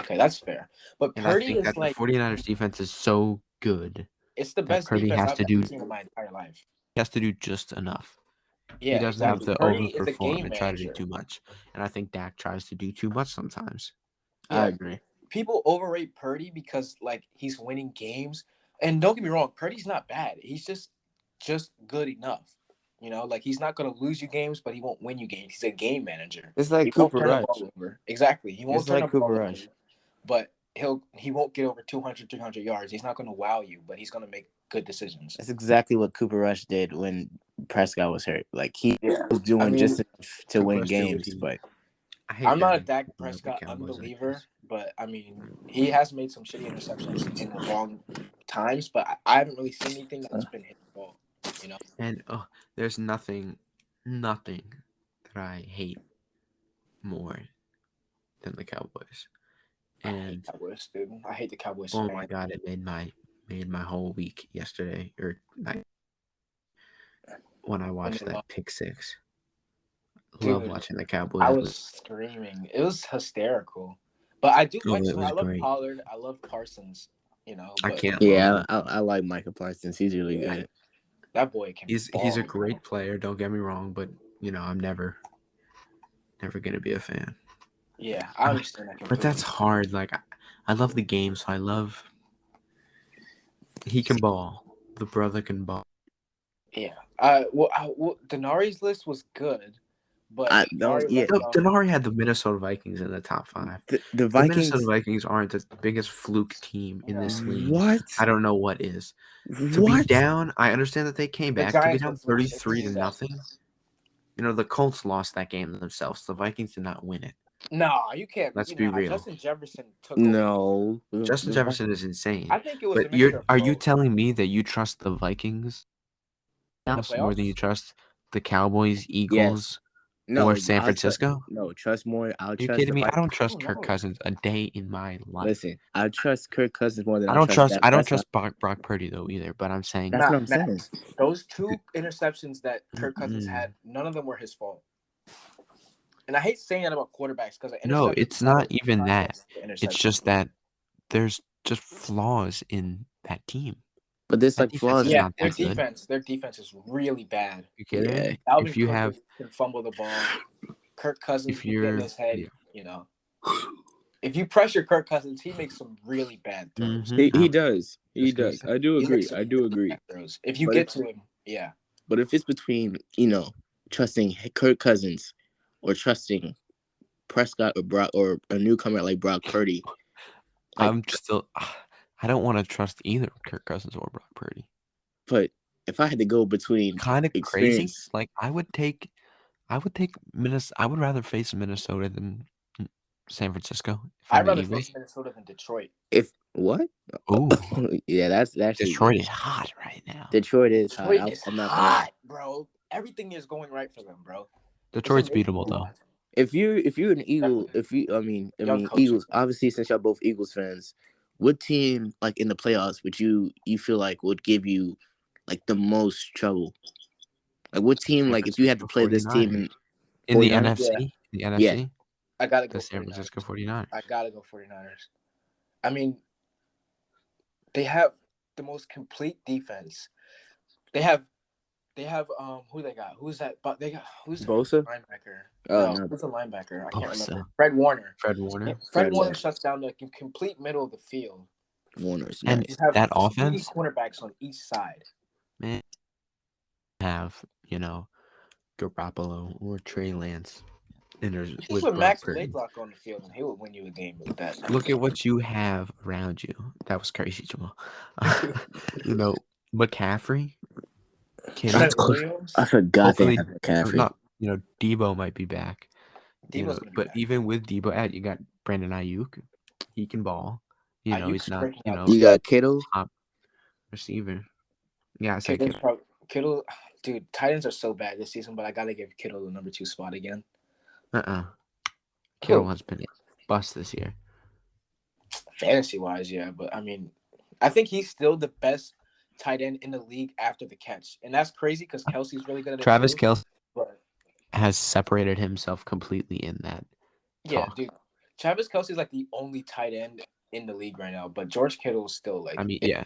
Okay, that's fair. But And Purdy I think is that like the 49ers defense is so good. it's the that best Purdy defense has I've to ever do- seen in my entire life. He has to do just enough. Yeah, He doesn't exactly. have to Purdy is a overperform game and try to do manager. too much. And I think Dak tries to do too much sometimes. I agree. People overrate Purdy because like he's winning games. And don't get me wrong, Purdy's not bad. He's just good enough. Like he's not going to lose you games, but he won't win you games. He's a game manager. It's like He won't Cooper turn the Rush. ball over. Exactly. He won't It's turn like the ball Cooper over, Rush. but he won't get over 200, 300 yards. He's not going to wow you, but he's going to make good decisions. That's exactly what Cooper Rush did when Prescott was hurt. Like he was doing just enough to Cooper win Rush did what games, he- but I'm not a Dak people love the Prescott Cowboys unbeliever, anyways. but I mean, he has made some shitty interceptions in the wrong times, but I haven't really seen anything that's been his fault, And there's nothing that I hate more than the Cowboys. I hate And Cowboys, dude. I hate the Cowboys. oh fan. my god, it made my whole week yesterday or night when I watched they that lost. pick six. Dude, Love watching the Cowboys. I was screaming. It was hysterical. But I do like. it was I love great. Pollard. I love Parsons. I but can't. yeah, I like Michael Parsons. He's really good. That boy can. He's ball. a great player. Don't get me wrong, but I'm never gonna be a fan. Yeah, I understand that. But that's hard. Like I love the game, so I love. He can ball. The brother can ball. Yeah. Denari's list was good, But don't. Yeah, Denari had the Minnesota Vikings in the top 5. the The Vikings. Minnesota Vikings aren't the biggest fluke team in this league. What? I don't know what is. To be What? down, I understand that they came The back. To be Giants down were flukes. 33 to nothing. The Colts lost that game themselves. The Vikings did not win it. No, you can't. Let's be real. Justin Jefferson took No. Justin The Jefferson is insane. I think it was. But are you telling me that you trust the Vikings more than you playoffs? trust the Cowboys, Eagles, or San Francisco? Trust more. Are you kidding me? I don't trust Kirk Cousins a day in my life. Listen, I trust Kirk Cousins more than I don't trust Brock Purdy though either. But I'm saying that's what I'm saying. Those 2 interceptions that Kirk Cousins had, none of them were his fault. And I hate saying that about quarterbacks because no, it's not even that. It's just that there's just flaws in that team. But there's like flaws. Yeah, their defense is really bad. You kidding me? Alvin If you Cook can fumble the ball, Kirk Cousins can get in his head. If you pressure Kirk Cousins, he makes some really bad throws. He does. He does. I do agree. If you get to him, yeah. But if it's between trusting Kirk Cousins or trusting Prescott or a newcomer like Brock Purdy, I don't want to trust either Kirk Cousins or Brock Purdy. But if I had to go between kind of crazy, like I would Minnesota. I would rather face Minnesota than San Francisco. I'd rather face Minnesota than Detroit. If what? Oh, yeah, that's Detroit is hot right now. Detroit is hot. I'm not hot, bro. Everything is going right for them, bro. Detroit's beatable though. If you're an Eagle, Eagles. Obviously, since y'all both Eagles fans, what team like in the playoffs would you feel like would give you like the most trouble? Like what team? Like if you had to play this team in the NFC, Yeah. I gotta go. The San Francisco 49ers. I gotta go 49ers. I mean, they have the most complete defense. They have who they got? Who's that? But they got who's Bosa? Linebacker? No, who's the linebacker? I can't Bosa. remember. Fred Warner. Fred Warner shuts down the complete middle of the field. Warner's and nice. that offense, cornerbacks on each side. Man, have Garoppolo or Trey Lance. Just put Max Blakelock on the field and he will win you a game with that. Look at what you have around you. That was crazy, Jamal. McCaffrey. I forgot they have McCaffrey. Debo might be back. But even with Debo out, you got Brandon Ayuk. He can ball. He's not. You got Kittle, top receiver. Yeah, I said Kittle. Dude, tight ends are so bad this season, but I gotta give Kittle the number 2 spot again. Kittle has been a bust this year. Fantasy wise, yeah, but I mean, I think he's still the best tight end in the league after the catch, and that's crazy because Kelsey's really good at it. Travis Kelce has separated himself completely in that. Yeah, dude. Travis Kelce's like the only tight end in the league right now, but George Kittle is still like. I mean, yeah,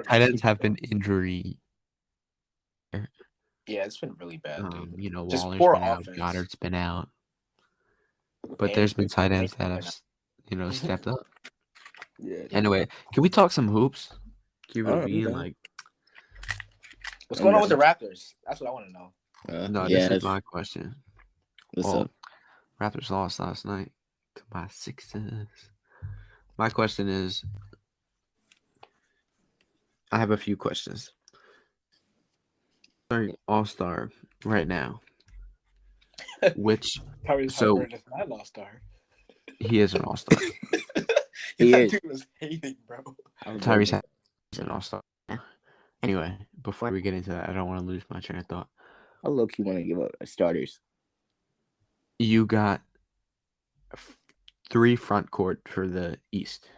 tight ends have been injury. Yeah, it's been really bad, dude. Waller's been out, Goddard's been out, but there's been tight ends that have, stepped up. Yeah. Anyway, can we talk some hoops? Keep it being like. What's going on with the Raptors? That's what I want to know. This is my question. What's up? Raptors lost last night to my Sixers. My question is, I have a few questions. All-star right now. Which so not an all-star. He is an all-star. He is. Was hating, bro. Tyrese is an all-star. Anyway, before we get into that, I don't want to lose my train of thought. I low-key want to give up starters. You got 3 front court for the East.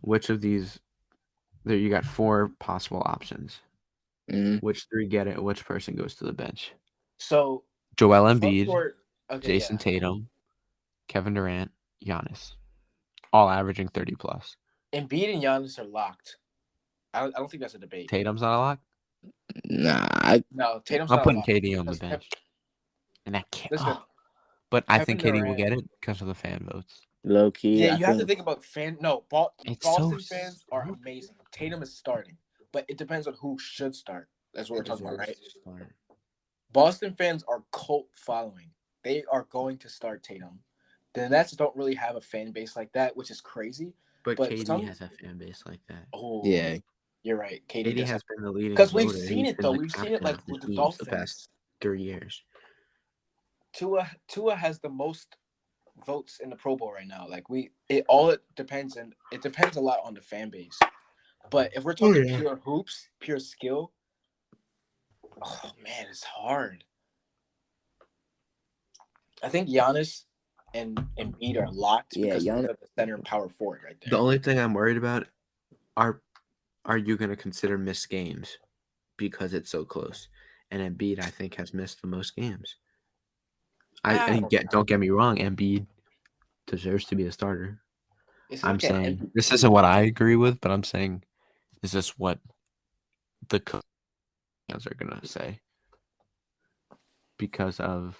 Which of these? There, you got 4 possible options. Mm-hmm. Which 3 get it? Which person goes to the bench? So Joel Embiid, Jason Tatum, Kevin Durant, Giannis, all averaging 30 plus. Embiid and Giannis are locked. I don't think that's a debate. Tatum's not a lock? Nah. No, Tatum's I'm not putting locked. KD on the bench. And I can't. But I think KD will get it because of the fan votes. Low key. Yeah, you have to think about Boston fans are amazing. Tatum is starting, but it depends on who should start. That's what we're talking about, right? Boston fans are cult following. They are going to start Tatum. The Nets don't really have a fan base like that, which is crazy. But But KD some has a fan base like that. Yeah. You're right. KD KD does has been the leading because we've voter. seen He's it been though. the We've seen it captain like of the with the teams the Dolphins. past 3 years. Tua has the most votes in the Pro Bowl right now. Like it depends, and it depends a lot on the fan base. But if we're talking pure hoops, pure skill, oh man, it's hard. I think Giannis and Embiid are locked Yeah, because Giannis. they're the center power forward right The there. only thing I'm worried about are you going to consider missed games because it's so close? And Embiid, I think, has missed the most games. Don't get me wrong, Embiid deserves to be a starter. I'm saying this isn't what I agree with, but I'm saying is this what the fans are gonna say because of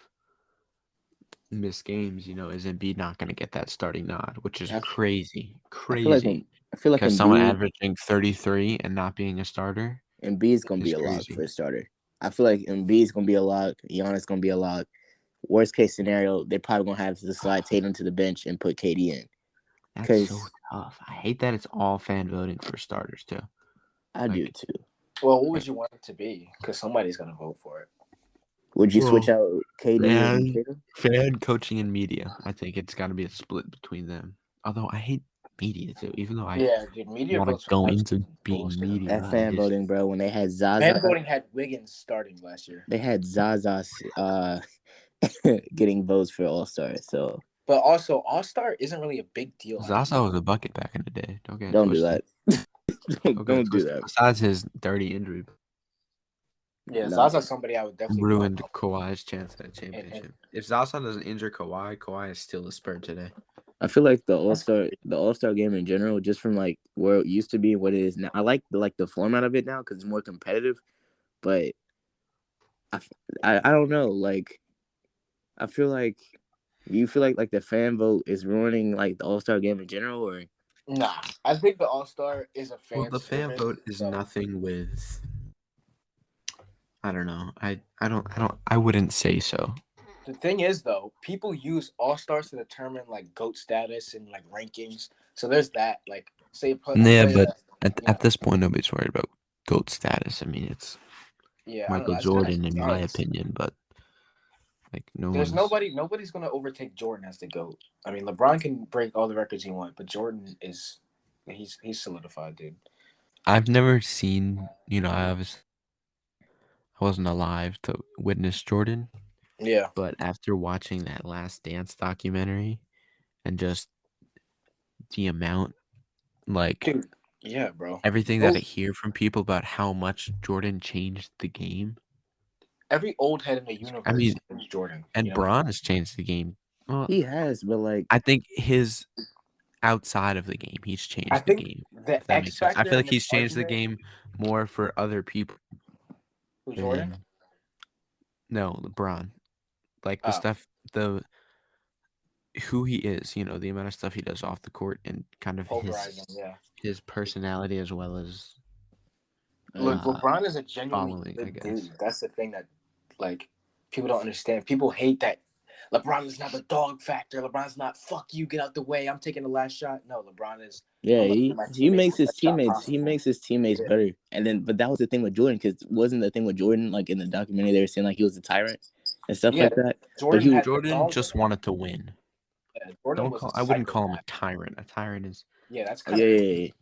missed games? Is Embiid not gonna get that starting nod, which is crazy. I feel like Because someone Embiid, averaging 33 and not being a starter. Embiid's gonna be a lock for a starter. I feel like Embiid's gonna be a lock. Giannis gonna be a lock. Worst case scenario, they're probably gonna have to slide Tatum to the bench and put KD in. That's so tough. I hate that it's all fan voting for starters too. I do too. Well, what would you want it to be? Because somebody's gonna vote for it. Would you switch out KD and Tatum? Fan coaching and media. I think it's got to be a split between them. Although I hate media too, even though media want votes to go are into being bullshit. media. That fan voting, bro. When they had Zaza, fan voting had Wiggins starting last year. They had Zaza getting votes for All-Star. So, but also All-Star isn't really a big deal. Zaza was a bucket back in the day. Don't do that. don't do that. Besides his dirty injury. Yeah, Zaza's somebody I would definitely ruined Kawhi's chance at a championship. If Zaza doesn't injure Kawhi is still a Spur today. I feel like the All-Star game in general, just from like where it used to be and what it is now. I like the format of it now because it's more competitive. But I don't know. Like, I feel like you feel like the fan vote is ruining like the All-Star game in general, or nah? I think the All-Star is a fan. Well, the fan vote is nothing with. I don't know. I wouldn't say so. The thing is, though, people use All-Stars to determine like GOAT status and like rankings. So there's that. Like, say, But at this point, nobody's worried about GOAT status. I mean, it's Michael Jordan, in my opinion, but like nobody's gonna overtake Jordan as the GOAT. I mean, LeBron can break all the records he wants, but Jordan he's solidified, dude. I've never seen, I wasn't alive to witness Jordan. Yeah. But after watching that Last Dance documentary and just the amount, like, dude, yeah, bro. Everything that I hear from people about how much Jordan changed the game. Every old head in the universe is Jordan. And Bron has changed the game. Well, he has, but like I think his outside of the game, he's changed the game. I feel like he's changed the game more for other people. Who, Jordan? No, LeBron. Like the stuff, who he is, the amount of stuff he does off the court and kind of his personality as well as. Look, LeBron is a genuinely good dude. That's the thing that, like, people don't understand. People hate that LeBron is not the dog factor. LeBron's not fuck you, get out the way. I'm taking the last shot. No, LeBron is. Yeah, he makes his teammates. He makes his teammates better. And then, but that was the thing with Jordan, because wasn't the thing with Jordan like in the documentary they were saying like he was a tyrant and stuff like that. Jordan just wanted to win. Yeah, I wouldn't call him a tyrant. A tyrant is. Yeah, that's kind of He's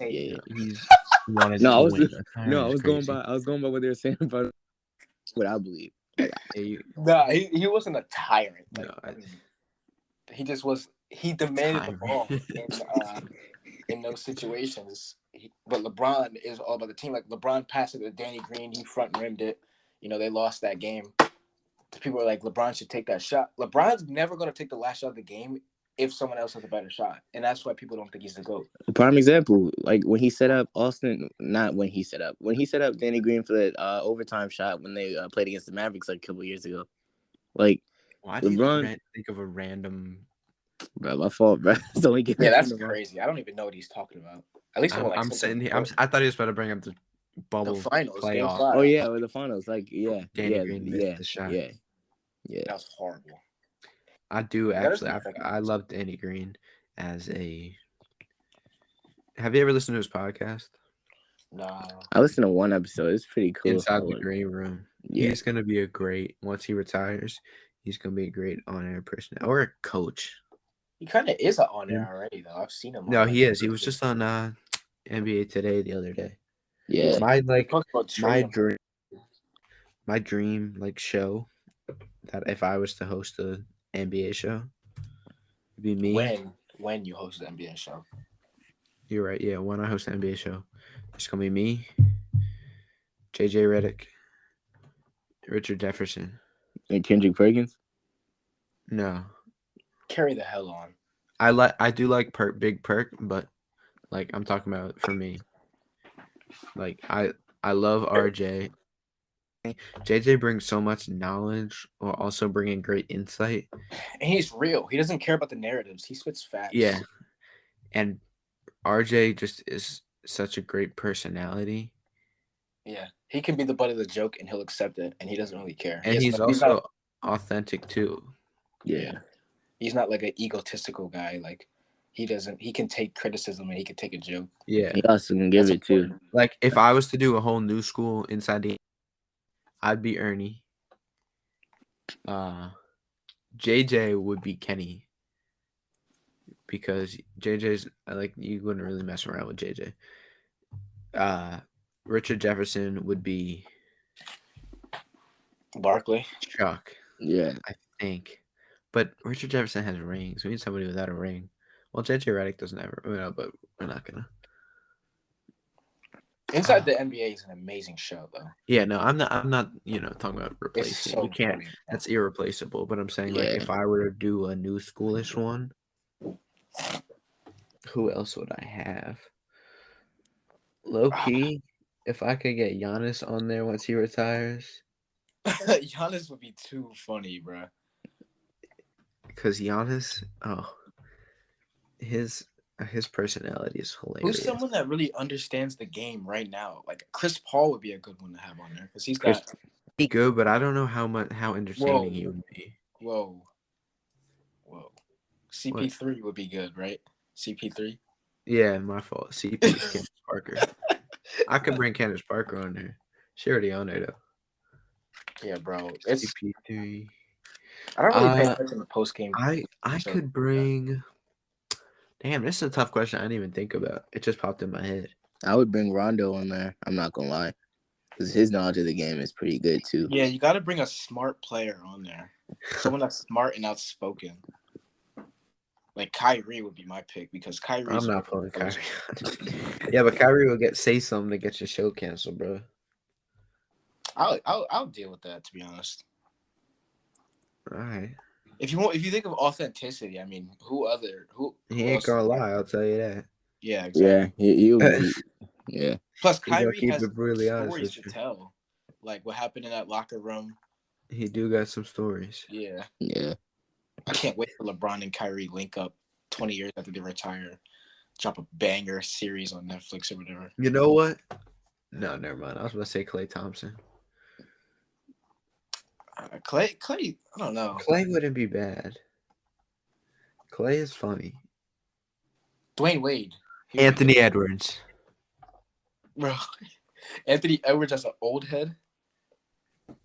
wanted to win. I was going by what they were saying about what I believe. No, he wasn't a tyrant. Like, no, I mean, he just was. He demanded the ball in those situations. But LeBron is all about the team. Like LeBron passed it to Danny Green. He front rimmed it. They lost that game. People are like, LeBron should take that shot. LeBron's never going to take the last shot of the game if someone else has a better shot. And that's why people don't think he's the GOAT. A prime example, like when he set up when he set up Danny Green for that overtime shot when they played against the Mavericks like a couple years ago. Like, why do LeBron, you think of a random... Bro, my fault, bro. That's crazy. I don't even know what he's talking about. At least I'm saying I thought he was about to bring up the bubble finals, game playoff. 5. Oh yeah, or the finals. Like Danny Green missed the shot. yeah. That was horrible. I do That is actually. my second I answer. love Danny Green as a. Have you ever listened to his podcast? Nah. I listened to one episode. It's pretty cool. Inside the Green Room. Yeah. He's gonna be a great once he retires. He's gonna be a great on-air person or a coach. He kind of is on there already, though. I've seen him. No, on, he is. He was just on NBA Today the other day. Yeah. My Talk about my Trey. dream like show that if I was to host a NBA show, it'd be me. When you host the NBA show. You're right. Yeah, when I host an NBA show, it's gonna be me, JJ Redick, Richard Jefferson. And Kendrick Perkins. No, Carry the hell on. I do like Big Perk, but like I'm talking about for me. Like I love RJ. JJ brings so much knowledge while also bringing great insight. And he's real. He doesn't care about the narratives. He spits facts. Yeah, and RJ just is such a great personality. Yeah. He can be the butt of the joke and he'll accept it, and he doesn't really care. And he's also authentic too. Yeah. He's not like an egotistical guy. Like he can take criticism and he can take a joke. Yeah. He also can give it too. Like if I was to do a whole new school inside the I'd be Ernie. JJ would be Kenny. Because JJ's like you wouldn't really mess around with JJ. Richard Jefferson would be Barkley. Chuck. Yeah. I think. But Richard Jefferson has rings. We need somebody without a ring. Well, JJ Redick doesn't have a ring, but we're not gonna. Inside the NBA is an amazing show, though. Yeah, no, I'm not. Talking about replacing. So You can't. funny. That's irreplaceable. But I'm saying, like, if I were to do a new schoolish one, who else would I have? Low key, if I could get Giannis on there once he retires, Giannis would be too funny, bro. because Giannis, his personality is hilarious. Who's someone that really understands the game right now? Like Chris Paul would be a good one to have on there because he's got. He good, but I don't know how entertaining he would be. Whoa. CP3 would be good, right? CP3. Yeah, my fault. CP is Candace Parker. I could bring Candace Parker on there. She already on there though. Yeah, bro. It's CP3. I don't really pay attention to post game. I could bring. Damn, this is a tough question. I didn't even think about. It just popped in my head. I would bring Rondo on there. I'm not gonna lie, because his knowledge of the game is pretty good too. Yeah, you got to bring a smart player on there. Someone that's smart and outspoken. Like Kyrie would be my pick because Kyrie. I'm not pulling Kyrie. Yeah, but Kyrie will say something to get your show canceled, bro. I'll deal with that, to be honest. All right. If you think of authenticity, I mean, who He ain't gonna lie. I'll tell you that. Yeah, exactly. Yeah, he'll be. Yeah. Plus, He's gonna Kyrie keep has it brutally honest stories with to you. tell, like what happened in that locker room. He do got some stories. Yeah. Yeah. I can't wait for LeBron and Kyrie link up 20 years after they retire, drop a banger series on Netflix or whatever. You know what? No, never mind. I was gonna say Klay Thompson. Clay, I don't know. Klay wouldn't be bad. Klay is funny. Dwayne Wade. Anthony Edwards. Bro, Anthony Edwards as an old head.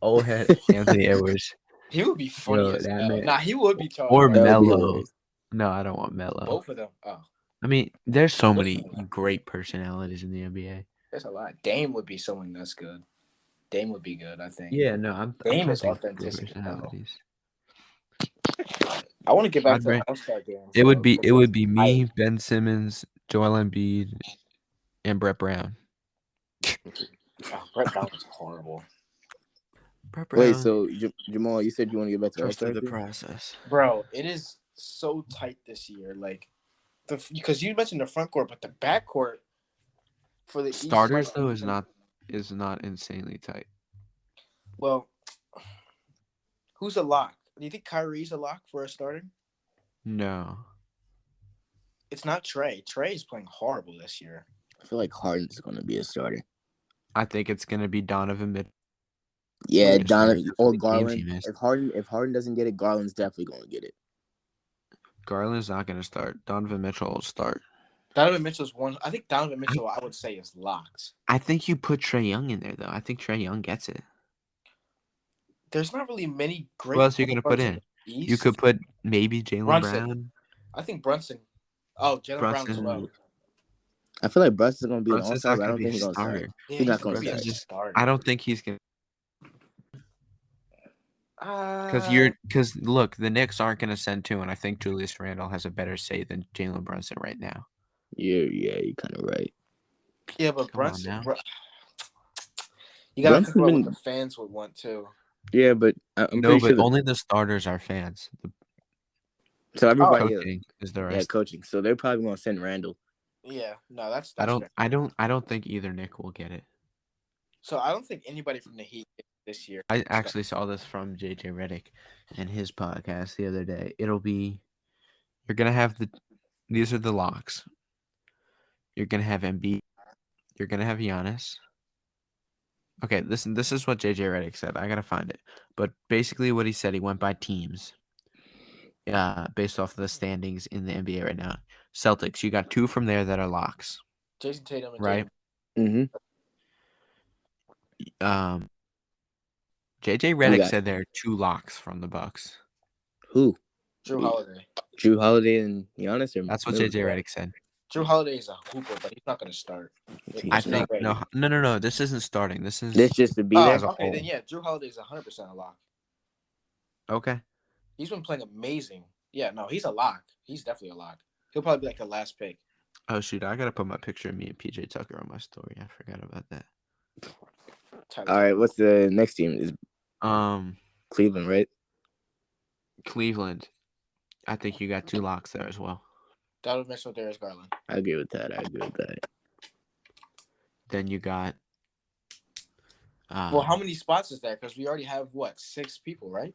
Old head Anthony Edwards. He would be funny Yo, as that hell. man- Nah, he would be Charles. Or Barkley. Melo. No, I don't want Melo. Both of them. Oh, I mean, there's so many great personalities in the NBA. there's a lot. Dame would be someone that's good. Dame would be good, I think. Yeah, no, I'm Dame trying is to think of good authenticity, though. personalities. I want to get back I'd to bring- the All-Star game. It would be me, Ben Simmons, Joel Embiid, and Brett Brown. Brett Brown was horrible. Brett Brown. Wait, so Jamal, you said you want to get back to trusted All-Star the game? process. Bro, it is so tight this year. Like, because you mentioned the front court, but the back court for the East Starters might though be- is not insanely tight. Well, who's a lock? Do you think Kyrie's a lock for a starter? No. It's not Trey. Trey is playing horrible this year. I feel like Harden's going to be a starter. I think it's gonna be Donovan Mitchell. Yeah, Just started Donovan for or the games he Garland. missed. If Harden doesn't get it, Garland's definitely going to get it. Garland's not gonna start. Donovan Mitchell will start. Donovan Mitchell's one. I think Donovan Mitchell, I would say, is locked. I think you put Trae Young in there though. I think Trae Young gets it. There's not really many great. Who else are you gonna put in? East. You could put maybe Jalen Brunson. Brown. I think Brunson. Oh, Jalen Brown as Brunson. well. I feel like Brunson's going to be an Brunson's all-star, not but I gonna don't be think a he's going to starter. start. Yeah, He's not going to Brunson's start. just starter. I don't think he's gonna. Because look, the Knicks aren't gonna send two, and I think Julius Randle has a better say than Jalen Brunson right now. Yeah, you're kind of right. Yeah, but Come on Brunson. now. You gotta think about Brunson what the fans would want too. Yeah, but I'm No, pretty but sure. only the starters are fans. So everybody Coaching is the yeah, rest. coaching. So they're probably going to send Randall. Yeah, no, that's I fair. don't think either Nick will get it. So I don't think anybody from the Heat this year. I actually saw this from JJ Redick in his podcast the other day. It'll be you're gonna have these are the locks. You're gonna have Embiid. You're gonna have Giannis. Okay, listen, this is what JJ Redick said. I gotta find it. But basically what he said, he went by teams. Based off of the standings in the NBA right now. Celtics, you got two from there that are locks. Jason Tatum and Right? Mm-hmm. JJ Redick said there are two locks from the Bucks. Who? Drew Holiday. Drew Holiday and Giannis? That's what JJ Redick said. Drew Holiday is a hooper, but he's not going to start. I think no. This isn't starting. This is just to be there. as a Okay, whole. then yeah, Drew Holiday is 100% a lock. Okay. He's been playing amazing. Yeah, no, he's a lock. He's definitely a lock. He'll probably be like the last pick. Oh shoot, I gotta put my picture of me and PJ Tucker on my story. I forgot about that. All right, what's the next team? Is Cleveland, right? Cleveland. I think you got two locks there as well. Donovan Mitchell, Darius Garland. I agree with that. Then you got. Well, how many spots is there? Because we already have 6 people, right?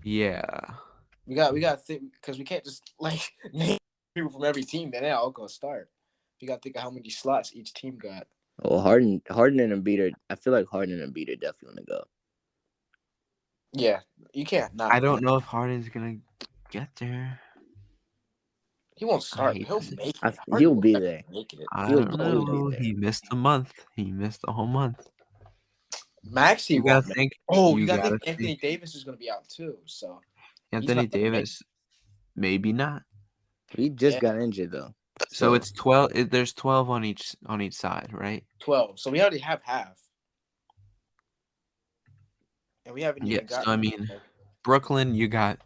Yeah. We got to think because we can't just name people from every team. Then they're all gonna start. We got to think of how many slots each team got. Well, Harden and Embiid I feel like Harden and Embiid are definitely gonna go. Yeah, you can't. I don't know if Harden's gonna get there. He won't start. He'll make it. He'll be there. Make it. I don't know. He missed a month. He missed a whole month. Maxie, you gotta think. You gotta think Anthony Davis is gonna be out too. So Anthony Davis, maybe not. He just got injured though. So it's 12. There's 12 on each side, right? 12. So we already have half, and we haven't even got. So I mean, Brooklyn, you got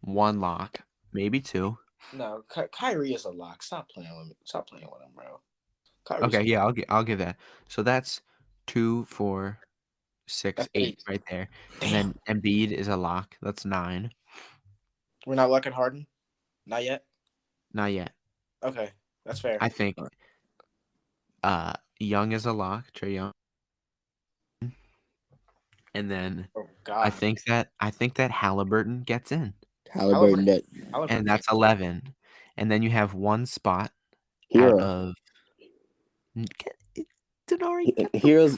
one lock, maybe two. No, Kyrie is a lock. Stop playing with me. Stop playing with him, bro. Kyrie's okay, yeah, I'll give that. So that's 2, 4, 6, 8 right there. Damn. And then Embiid is a lock. That's 9. We're not locking Harden? Not yet? Not yet. Okay, that's fair. I think Young is a lock, Trae Young. And then I think that Halliburton gets in. Halliburton. And that's 11. And then you have one spot Hero. Out of Denari. Hero's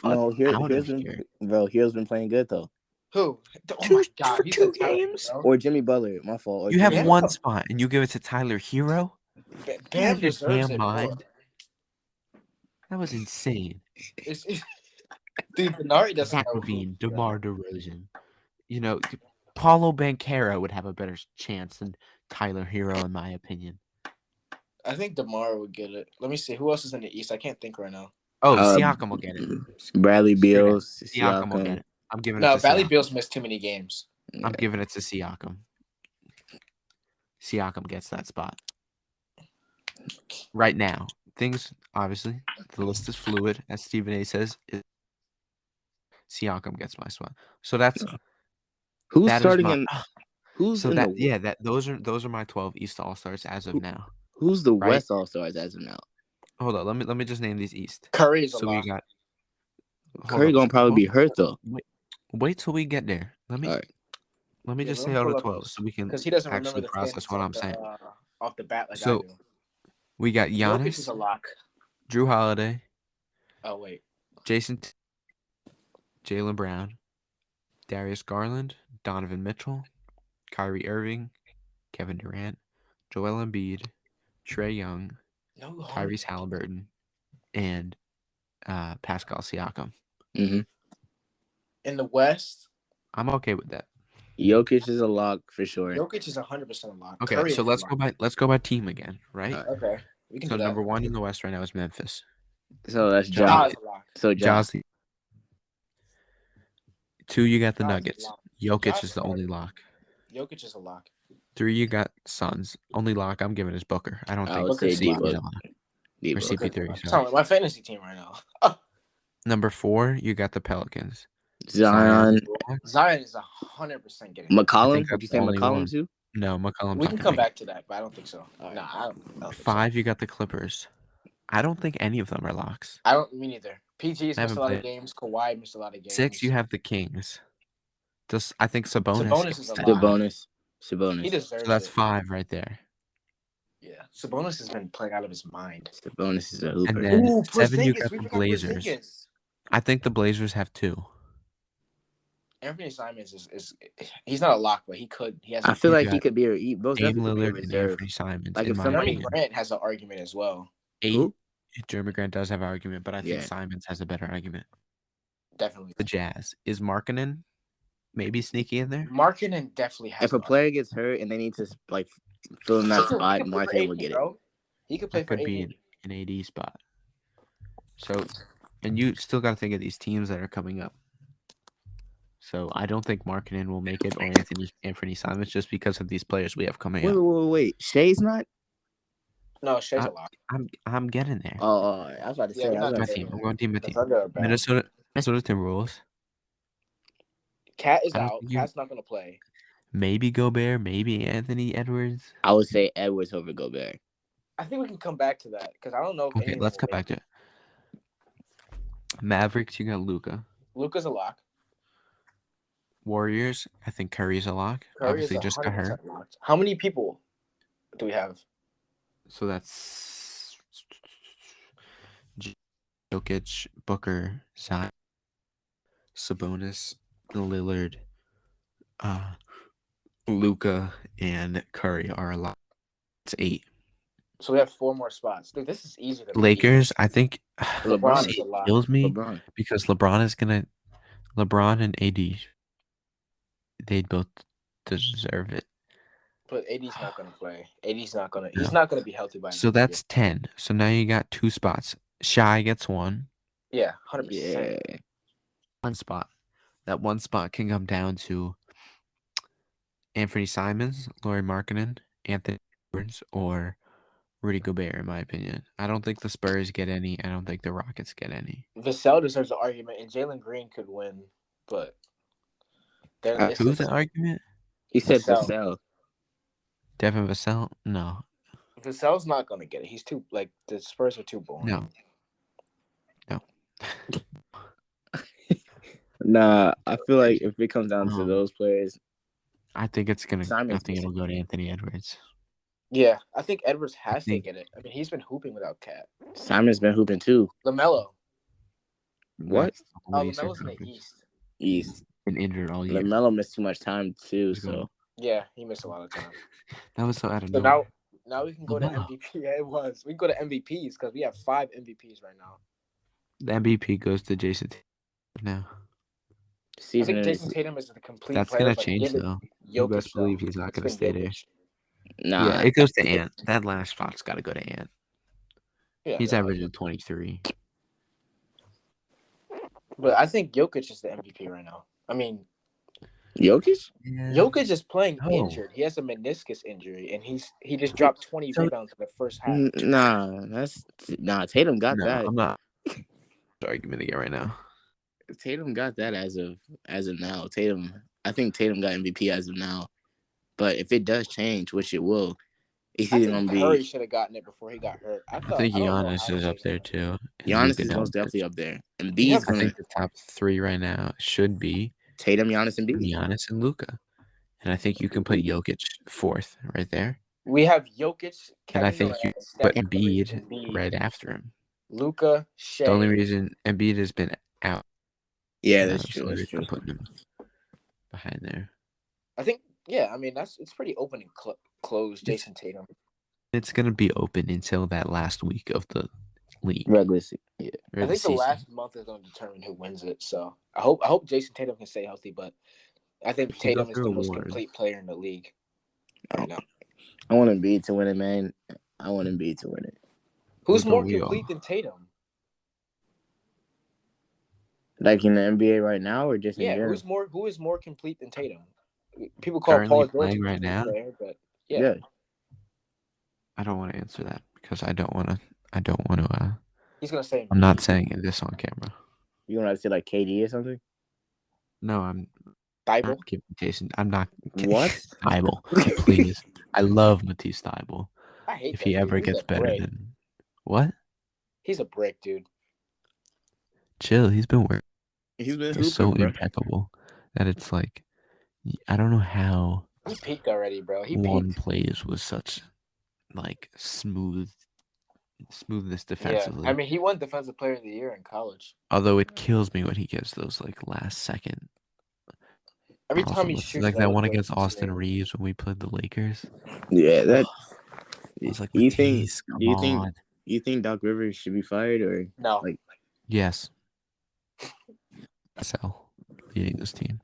been playing good though. Who? Oh my God, for 2 games? Or Jimmy Butler, my fault. You have one spot and you give it to Tyler Hero? Bam deserves it. That was insane. Dude, Denari doesn't Zach LaVine, DeMar DeRozan. You know, Paulo Banchero would have a better chance than Tyler Hero, in my opinion. I think DeMar would get it. Let me see. Who else is in the East? I can't think right now. Oh, Siakam will get it. Bradley Beal. Siakam will get it. I'm giving it to Siakam. Bradley Beal's missed too many games. I'm giving it to Siakam. Siakam gets that spot. Right now. Things, obviously, the list is fluid, as Stephen A. says. Siakam gets my spot. So that's who's starting in. Who's so in that the, those are my 12 East All-Stars as of now. Who's the West All-Stars as of now? Hold on, let me just name these East. Curry's a so lock. we got Curry gonna probably be hurt though. Wait till we get there. Let me just say out of 12 so we can because he doesn't actually remember process what I'm saying. Off the bat, like so I do. We got Jokic Giannis, is a lock. Drew Holiday, Oh wait. Jason, Jaylen Brown, Darius Garland, Donovan Mitchell, Kyrie Irving, Kevin Durant, Joel Embiid, Trae Young, No. Tyrese Halliburton, and Pascal Siakam. Mm-hmm. In the West, I'm okay with that. Jokic is a lock for sure. Jokic is 100% a lock. Okay, Curry so is a lock. let's go by team again, right? Okay, we can So do that. number 1 in the West right now is Memphis. So that's Ja. Ja. is a lock. So Ja. Ja's 2, you got the Ja's a Nuggets. lock. Jokic Ja's is the hard. only lock. Jokic is a lock. 3, you got Suns. Only lock I'm giving is Booker. I don't I think would say Booker's CP is D-Book. a lock. Or D-Book. CP3. Sound Sorry. like my fantasy team right now. Number 4, you got the Pelicans. Zion. Zion is 100% getting. McCollum. that's Would you say the only McCollum one. too? No, McCollum's We not can gonna come make back to that, but I don't think so. All right. Nah, I don't think 5, so. you got the Clippers. I don't think any of them are locks. I don't. Me neither. PG's I missed haven't a lot of played. games. Kawhi missed a lot of games. 6, you have the Kings. I think Sabonis. Sabonis is a gets lock. that. Sabonis. He deserves So that's it. 5 right there. Yeah, Sabonis has been playing out of his mind. Sabonis is a hooper. And then Ooh, 7, you Porzingis. got We the forgot Blazers. Porzingis. I think the Blazers have 2. Anthony Simons is he's not a lock, but he could. He has. I feel like got he could be. He most Dame definitely could be a Lillard and reserve. Anthony Simons. Like in if my somebody- Jeremy opinion. Grant has an argument as well. 8, Who? Jeremy Grant does have an argument, but I think Yeah. Simons has a better argument. Definitely. The Jazz. Is Markkanen maybe sneaky in there? Markkanen definitely has. If a player gets hurt and they need to like fill in that He spot, could play for Markkanen will AD, get it. bro. He could play That for could be AD. an AD spot. So, and you still got to think of these teams that are coming up. So I don't think Markkanen will make it or Anthony Simons just because of these players we have coming up. Wait. Shay's not. No, Shea's a lock. I'm getting there. Oh, I was about to Yeah, say. we're I was not my about to doing team. say. I'm going team by That's team. under our belt. Minnesota Timberwolves. Cat is I don't out. think you- Cat's not gonna play. Maybe Gobert. Maybe Anthony Edwards. I would say Edwards over Gobert. I think we can come back to that because I don't know if any Okay, of let's them come back to it. Mavericks, you got Luka. Luka's a lock. Warriors, I think Curry's a lock. Curry Obviously, is just got hurt. 100% locked. How many people do we have? So that's Jokic, Booker, Zion, Sabonis, Lillard, Luka, and Curry are a lot. It's 8. So we have 4 more spots. Dude, this is easier than Lakers, I think LeBron is it a lock. kills me LeBron. because LeBron and AD, they both deserve it. But AD's not gonna play. AD's not gonna. He's not gonna be healthy by. So that's 10. So now you got 2 spots. Shy gets 1. Yeah, 100%. Yeah. 1 spot. That 1 spot can come down to Anthony Simons, Lauri Markkanen, Anthony Edwards, or Rudy Gobert, in my opinion. I don't think the Spurs get any. I don't think the Rockets get any. Vassell deserves an argument, and Jalen Green could win, but Who's the argument? He said Vassell. Vassell. Devin Vassell? No. Vassell's not gonna get it. He's too the Spurs are too boring. No. Nah, I feel like if it comes down to No. those players, I think it's gonna. Simons I think it'll go to Anthony Edwards. Yeah, I think Edwards has to think- get it. I mean, he's been hooping without Cat. Simon's been hooping too. LaMelo. What? That's the Oh, whole Eastern LaMelo's in the Conference. East. He's Been injured all year. LaMelo missed too much time too, He's gonna- so Yeah, he missed a lot of time. That was so out of So nowhere. now we can go to LaMelo. MVP. Yeah, it was. We can go to MVPs because we have 5 MVPs right now. The MVP goes to Jason Tatum now. I season think is Jason Tatum is the complete. That's player, gonna but change give it though. You Jokic, best though. believe he's not It's gonna been stay there. Jokic. nah. Yeah, it goes to Ant. That last spot's got to go to Ant. Yeah, He's yeah. averaging 23. But I think Jokic is the MVP right now. I mean, Jokic? Jokic is playing No. injured. He has a meniscus injury, and he just dropped 20 So- rebounds in the first half. Nah. Tatum got No, that. I'm not arguing right now. Tatum got that as of now. I think Tatum got MVP as of now. But if it does change, which it will, it's I either think gonna Curry be should have gotten it before he got hurt. I think don't know Giannis how is up they- there too. and Giannis Luka is most Doncic. definitely up there. And Yeah, B's I gonna think the top 3 right now should be Tatum, Giannis, and B. Giannis and Luka. And I think you can put Jokic 4th right there. We have Jokic, And I Kevin think Durant, you Steph put Curry, Embiid right after him. Luka, The only Shea. reason Embiid has been out. Yeah, now, that's true. so That's true. I'm putting him behind there. I think, yeah, I mean, it's pretty open and closed. Jason Tatum. It's gonna be open until that last week of the league. Regular season. Yeah. Or I think the season. last month is going to determine who wins it. So I hope Jason Tatum can stay healthy, but I think He Tatum got is the the most award. complete player in the league right now. I want Embiid to win it, man. I want Embiid to win it. Who's Don't more we all? complete than Tatum? Like in the NBA right now, or just in Yeah, general? who is more complete than Tatum? People call Currently Paul George a playing right complete now? player, but yeah. Yeah. I don't want to answer that because I don't want to. He's gonna say I'm not Embiid. saying this on camera. You want to say like KD or something? No, I'm Thibault. not giving Jason. I'm not. What? Thibault, please. I love Matisse Thibault. I hate If that he dude. ever He's gets a better brick. than what? He's a brick, dude. Chill. He's been working. He's been He's so hooping, bro. impeccable that it's like I don't know how He peaked already, bro. He one peaked. plays with such like smoothness Yeah, defensively. I mean, he won Defensive Player of the Year in college. Although it kills me when he gives those like last second. Every time he It's shoots, like I that look one at against his Austin screen. Reeves when we played the Lakers. Yeah, that. I was like, You think? Matisse, come Do you think? on. You think Doc Rivers should be fired or No, like? Yes. Sell leading this team.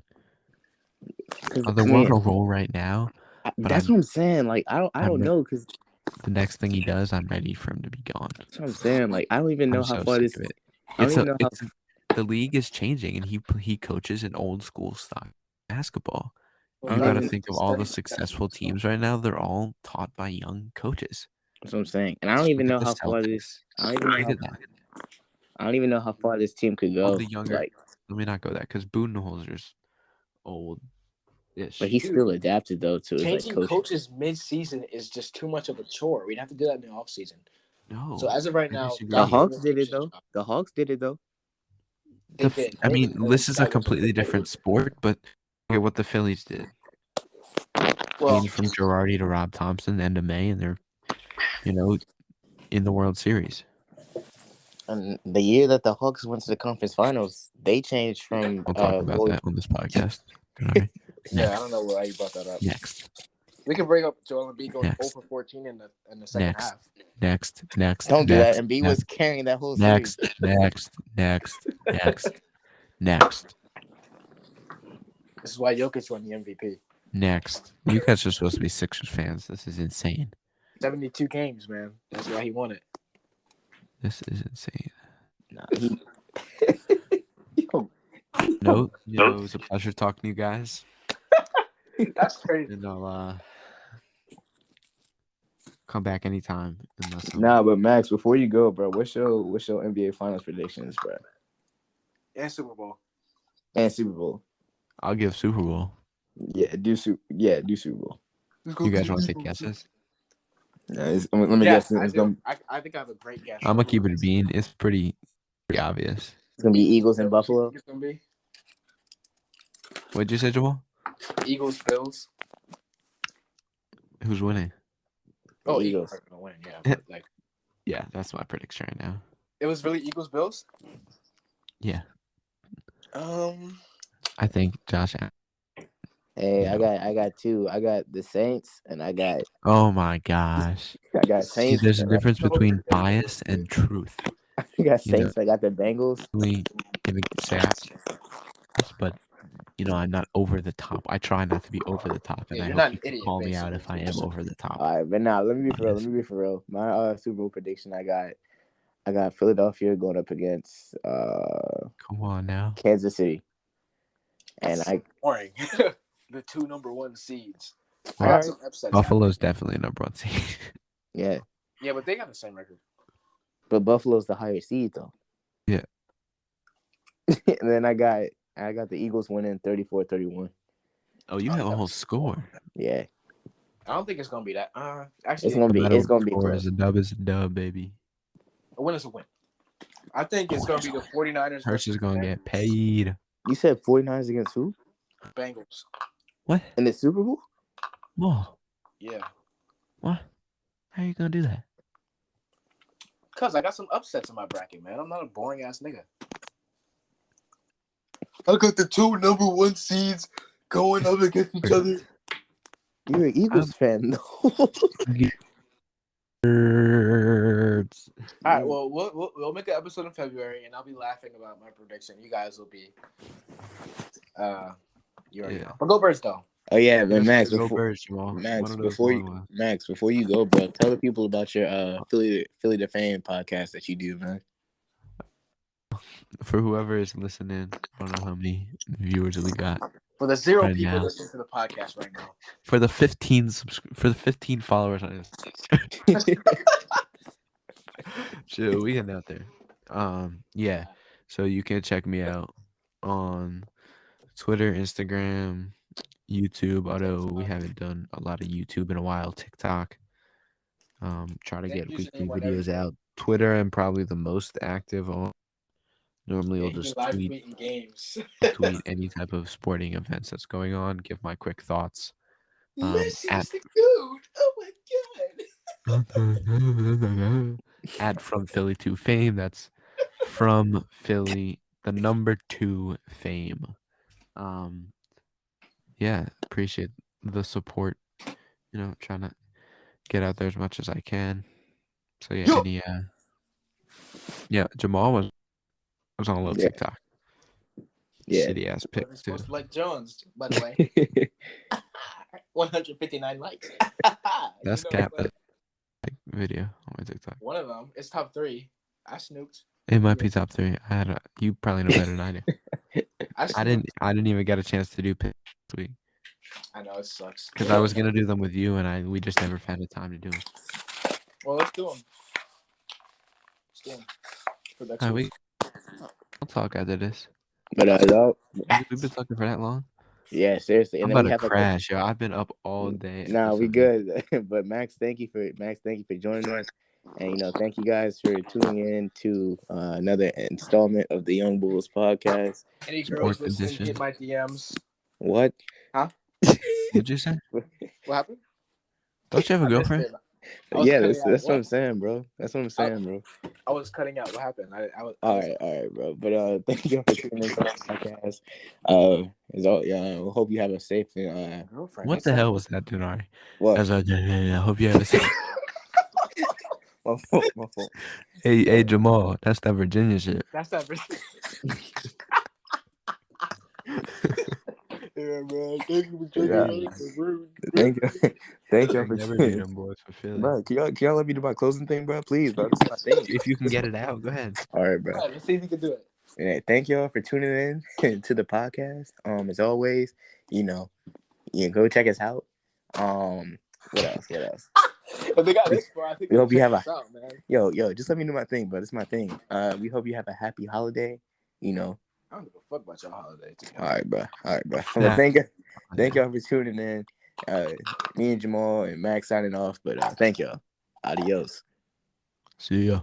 'Cause, They're on a roll right now. But that's what I'm saying. Like I I'm don't know because The next thing he does, I'm ready for him to be gone. that's what I'm saying. Like I don't even know I'm how so far sick this. of it. I don't even know how. The league is changing, and he coaches an old school style basketball. I You don't got to even- think of all the successful teams right now. They're all taught by young coaches. That's what I'm saying. And I don't even Look know at the how far Celtics. this. I don't even know Look how. at that. I don't even know how far this team could All go. the younger. Like, Let me not go that because Budenholzer's old-ish. but he's still adapted though to his like changing coaching. coaches mid-season is just too much of a chore. We'd have to do that in the offseason. No. So as of right I now, disagree. The Doc Hawks Rivers did keeps it though. his job. The Hawks did it though. They did. I mean, And this is a Doc was completely great. different sport, but look at what the Phillies did. Well, Changed from Girardi to Rob Thompson, end of May, and they're, in the World Series. And the year that the Hawks went to the conference finals, they changed from. We'll talk about that on this podcast. All right. yeah, I don't know why you brought that up. Next. We can bring up Joel Embiid going Next. 0 for 14 in the second Next. half. Next. Don't do that. next, Embiid was carrying that whole next, series. next. This is why Jokic won the MVP. Next. You guys are supposed to be Sixers fans. This is insane. 72 games, man. That's why he won it. This is insane. Nah, No, it was a pleasure talking to you guys. That's crazy. And I'll come back anytime. Nah, but Max, before you go, bro, what's your NBA Finals predictions, bro? And Super Bowl. And Super Bowl. I'll give Super Bowl. Yeah, do Super Bowl. You guys want to take guesses? Yeah, let me guess. I It's do. I think I have a great guess. I'm gonna keep it a bean. It's pretty obvious. gonna be Eagles and Buffalo. It's gonna be What'd you say, Jamal? Eagles, Bills. Who's winning? Oh, Eagles. Eagles are gonna win. Yeah, but like Yeah, that's my prediction right now. it was really Eagles, Bills. Yeah, Um, I think Josh. Hey, Yeah. I got two. I got the Saints and I got Oh my gosh. See, Saints. there's a and difference between bias and truth. I got Saints. I got the Bengals. We gonna say this, but I'm not over the top. I try not to be over the top, and Yeah, I you're hope not you an can idiot, call me out if I basically. am over the top. All right, but now let me be for real. My Super Bowl prediction. I got Philadelphia going up against Come on now. Kansas City, and boring. The 2 number 1 seeds. I All got right. some upsets. Buffalo's definitely a number one seed. yeah, Yeah, but they got the same record. but Buffalo's the higher seed though. Yeah. And then I got the Eagles winning 34-31. Oh, you have a whole score. Yeah, I don't think it's gonna be that. Actually, it's gonna be Is close. a dub is a dub, baby. a win is a win. I think it's gonna be the 49ers. Hurts is versus gonna the get paid. You said 49ers against who Bengals. What? in the Super Bowl? Whoa. Yeah, What? How are you gonna do that? Cause I got some upsets in my bracket, man. I'm not a boring ass nigga. I got the 2 number 1 seeds going up against each other. You're an Eagles fan, though. All right, well, we'll make an episode in February, and I'll be laughing about my prediction. You guys will be, you already know. But go Birds, though. Oh yeah, but Max, Go before, Birds, Jamal. Max, One of those before long you, ones. Max, before you go, bro, tell the people about your Philly to Fame podcast that you do, man. For whoever is listening, I don't know how many viewers we got. For the 0 Right people now. listening to the podcast right now. For the 15 followers on this. Chill, we getting out there. Yeah. So you can check me out on Twitter, Instagram, YouTube, although we haven't done a lot of YouTube in a while. TikTok. Try to get weekly videos out. Twitter, I'm probably the most active on. Normally, I'll just tweet games. tweet any type of sporting events that's going on. Give my quick thoughts. Messi's the goat. Oh my god. At From Philly to Fame. That's From Philly, the number 2 Fame. Yeah, appreciate the support. You know, trying to get out there as much as I can. So yeah, Jamal was on a little TikTok. Yeah. Shitty ass pic too. Supposed to like Jones, by the way. 159 likes. That's cap video on my TikTok. One of them is top 3. I snooped. It might be top 3. You probably know better than I do. I didn't even get a chance to do pics this week. I know it sucks. Because I was gonna do them with you, and we just never found the time to do them. Well, let's do them. I'll talk after this. But We've been talking for that long. Yeah, seriously. I'm And about to crash, yo. I've been up all day. Nah, we good. But Max, thank you for joining us. And thank you guys for tuning in to another installment of the Youngbouls Podcast. Any girls listening, hit my DMs. What? Huh? What'd you say? What happened? Don't you have a girlfriend? Yeah, that's what I'm saying, bro. That's what I'm saying, bro. I was cutting out. What happened? All right, bro. But thank you for tuning into the podcast. I hope you have a safe girlfriend. What the hell was that, Denari? What? I hope you have a safe. My fault. Hey, Jamal, that's that Virginia shit. That's that Virginia. Yeah, man. Thank you for joining us. Thank you for Never tuning do them boys for Philly. Bro, can y'all let me do my closing thing, bro? Please, bro. This is my thing. If you can get it out, go ahead. All right, bro. All right, let's see if you can do it. Yeah, thank y'all for tuning in to the podcast. As always, you can go check us out. What else? If they got this far, I think we hope you have out, man. Yo, just let me do my thing, bro. It's my thing. We hope you have a happy holiday. I don't give a fuck about your holiday. All right, bro. Well, thank y'all for tuning in. Me and Jamal and Max signing off, but thank y'all. Adios. See ya.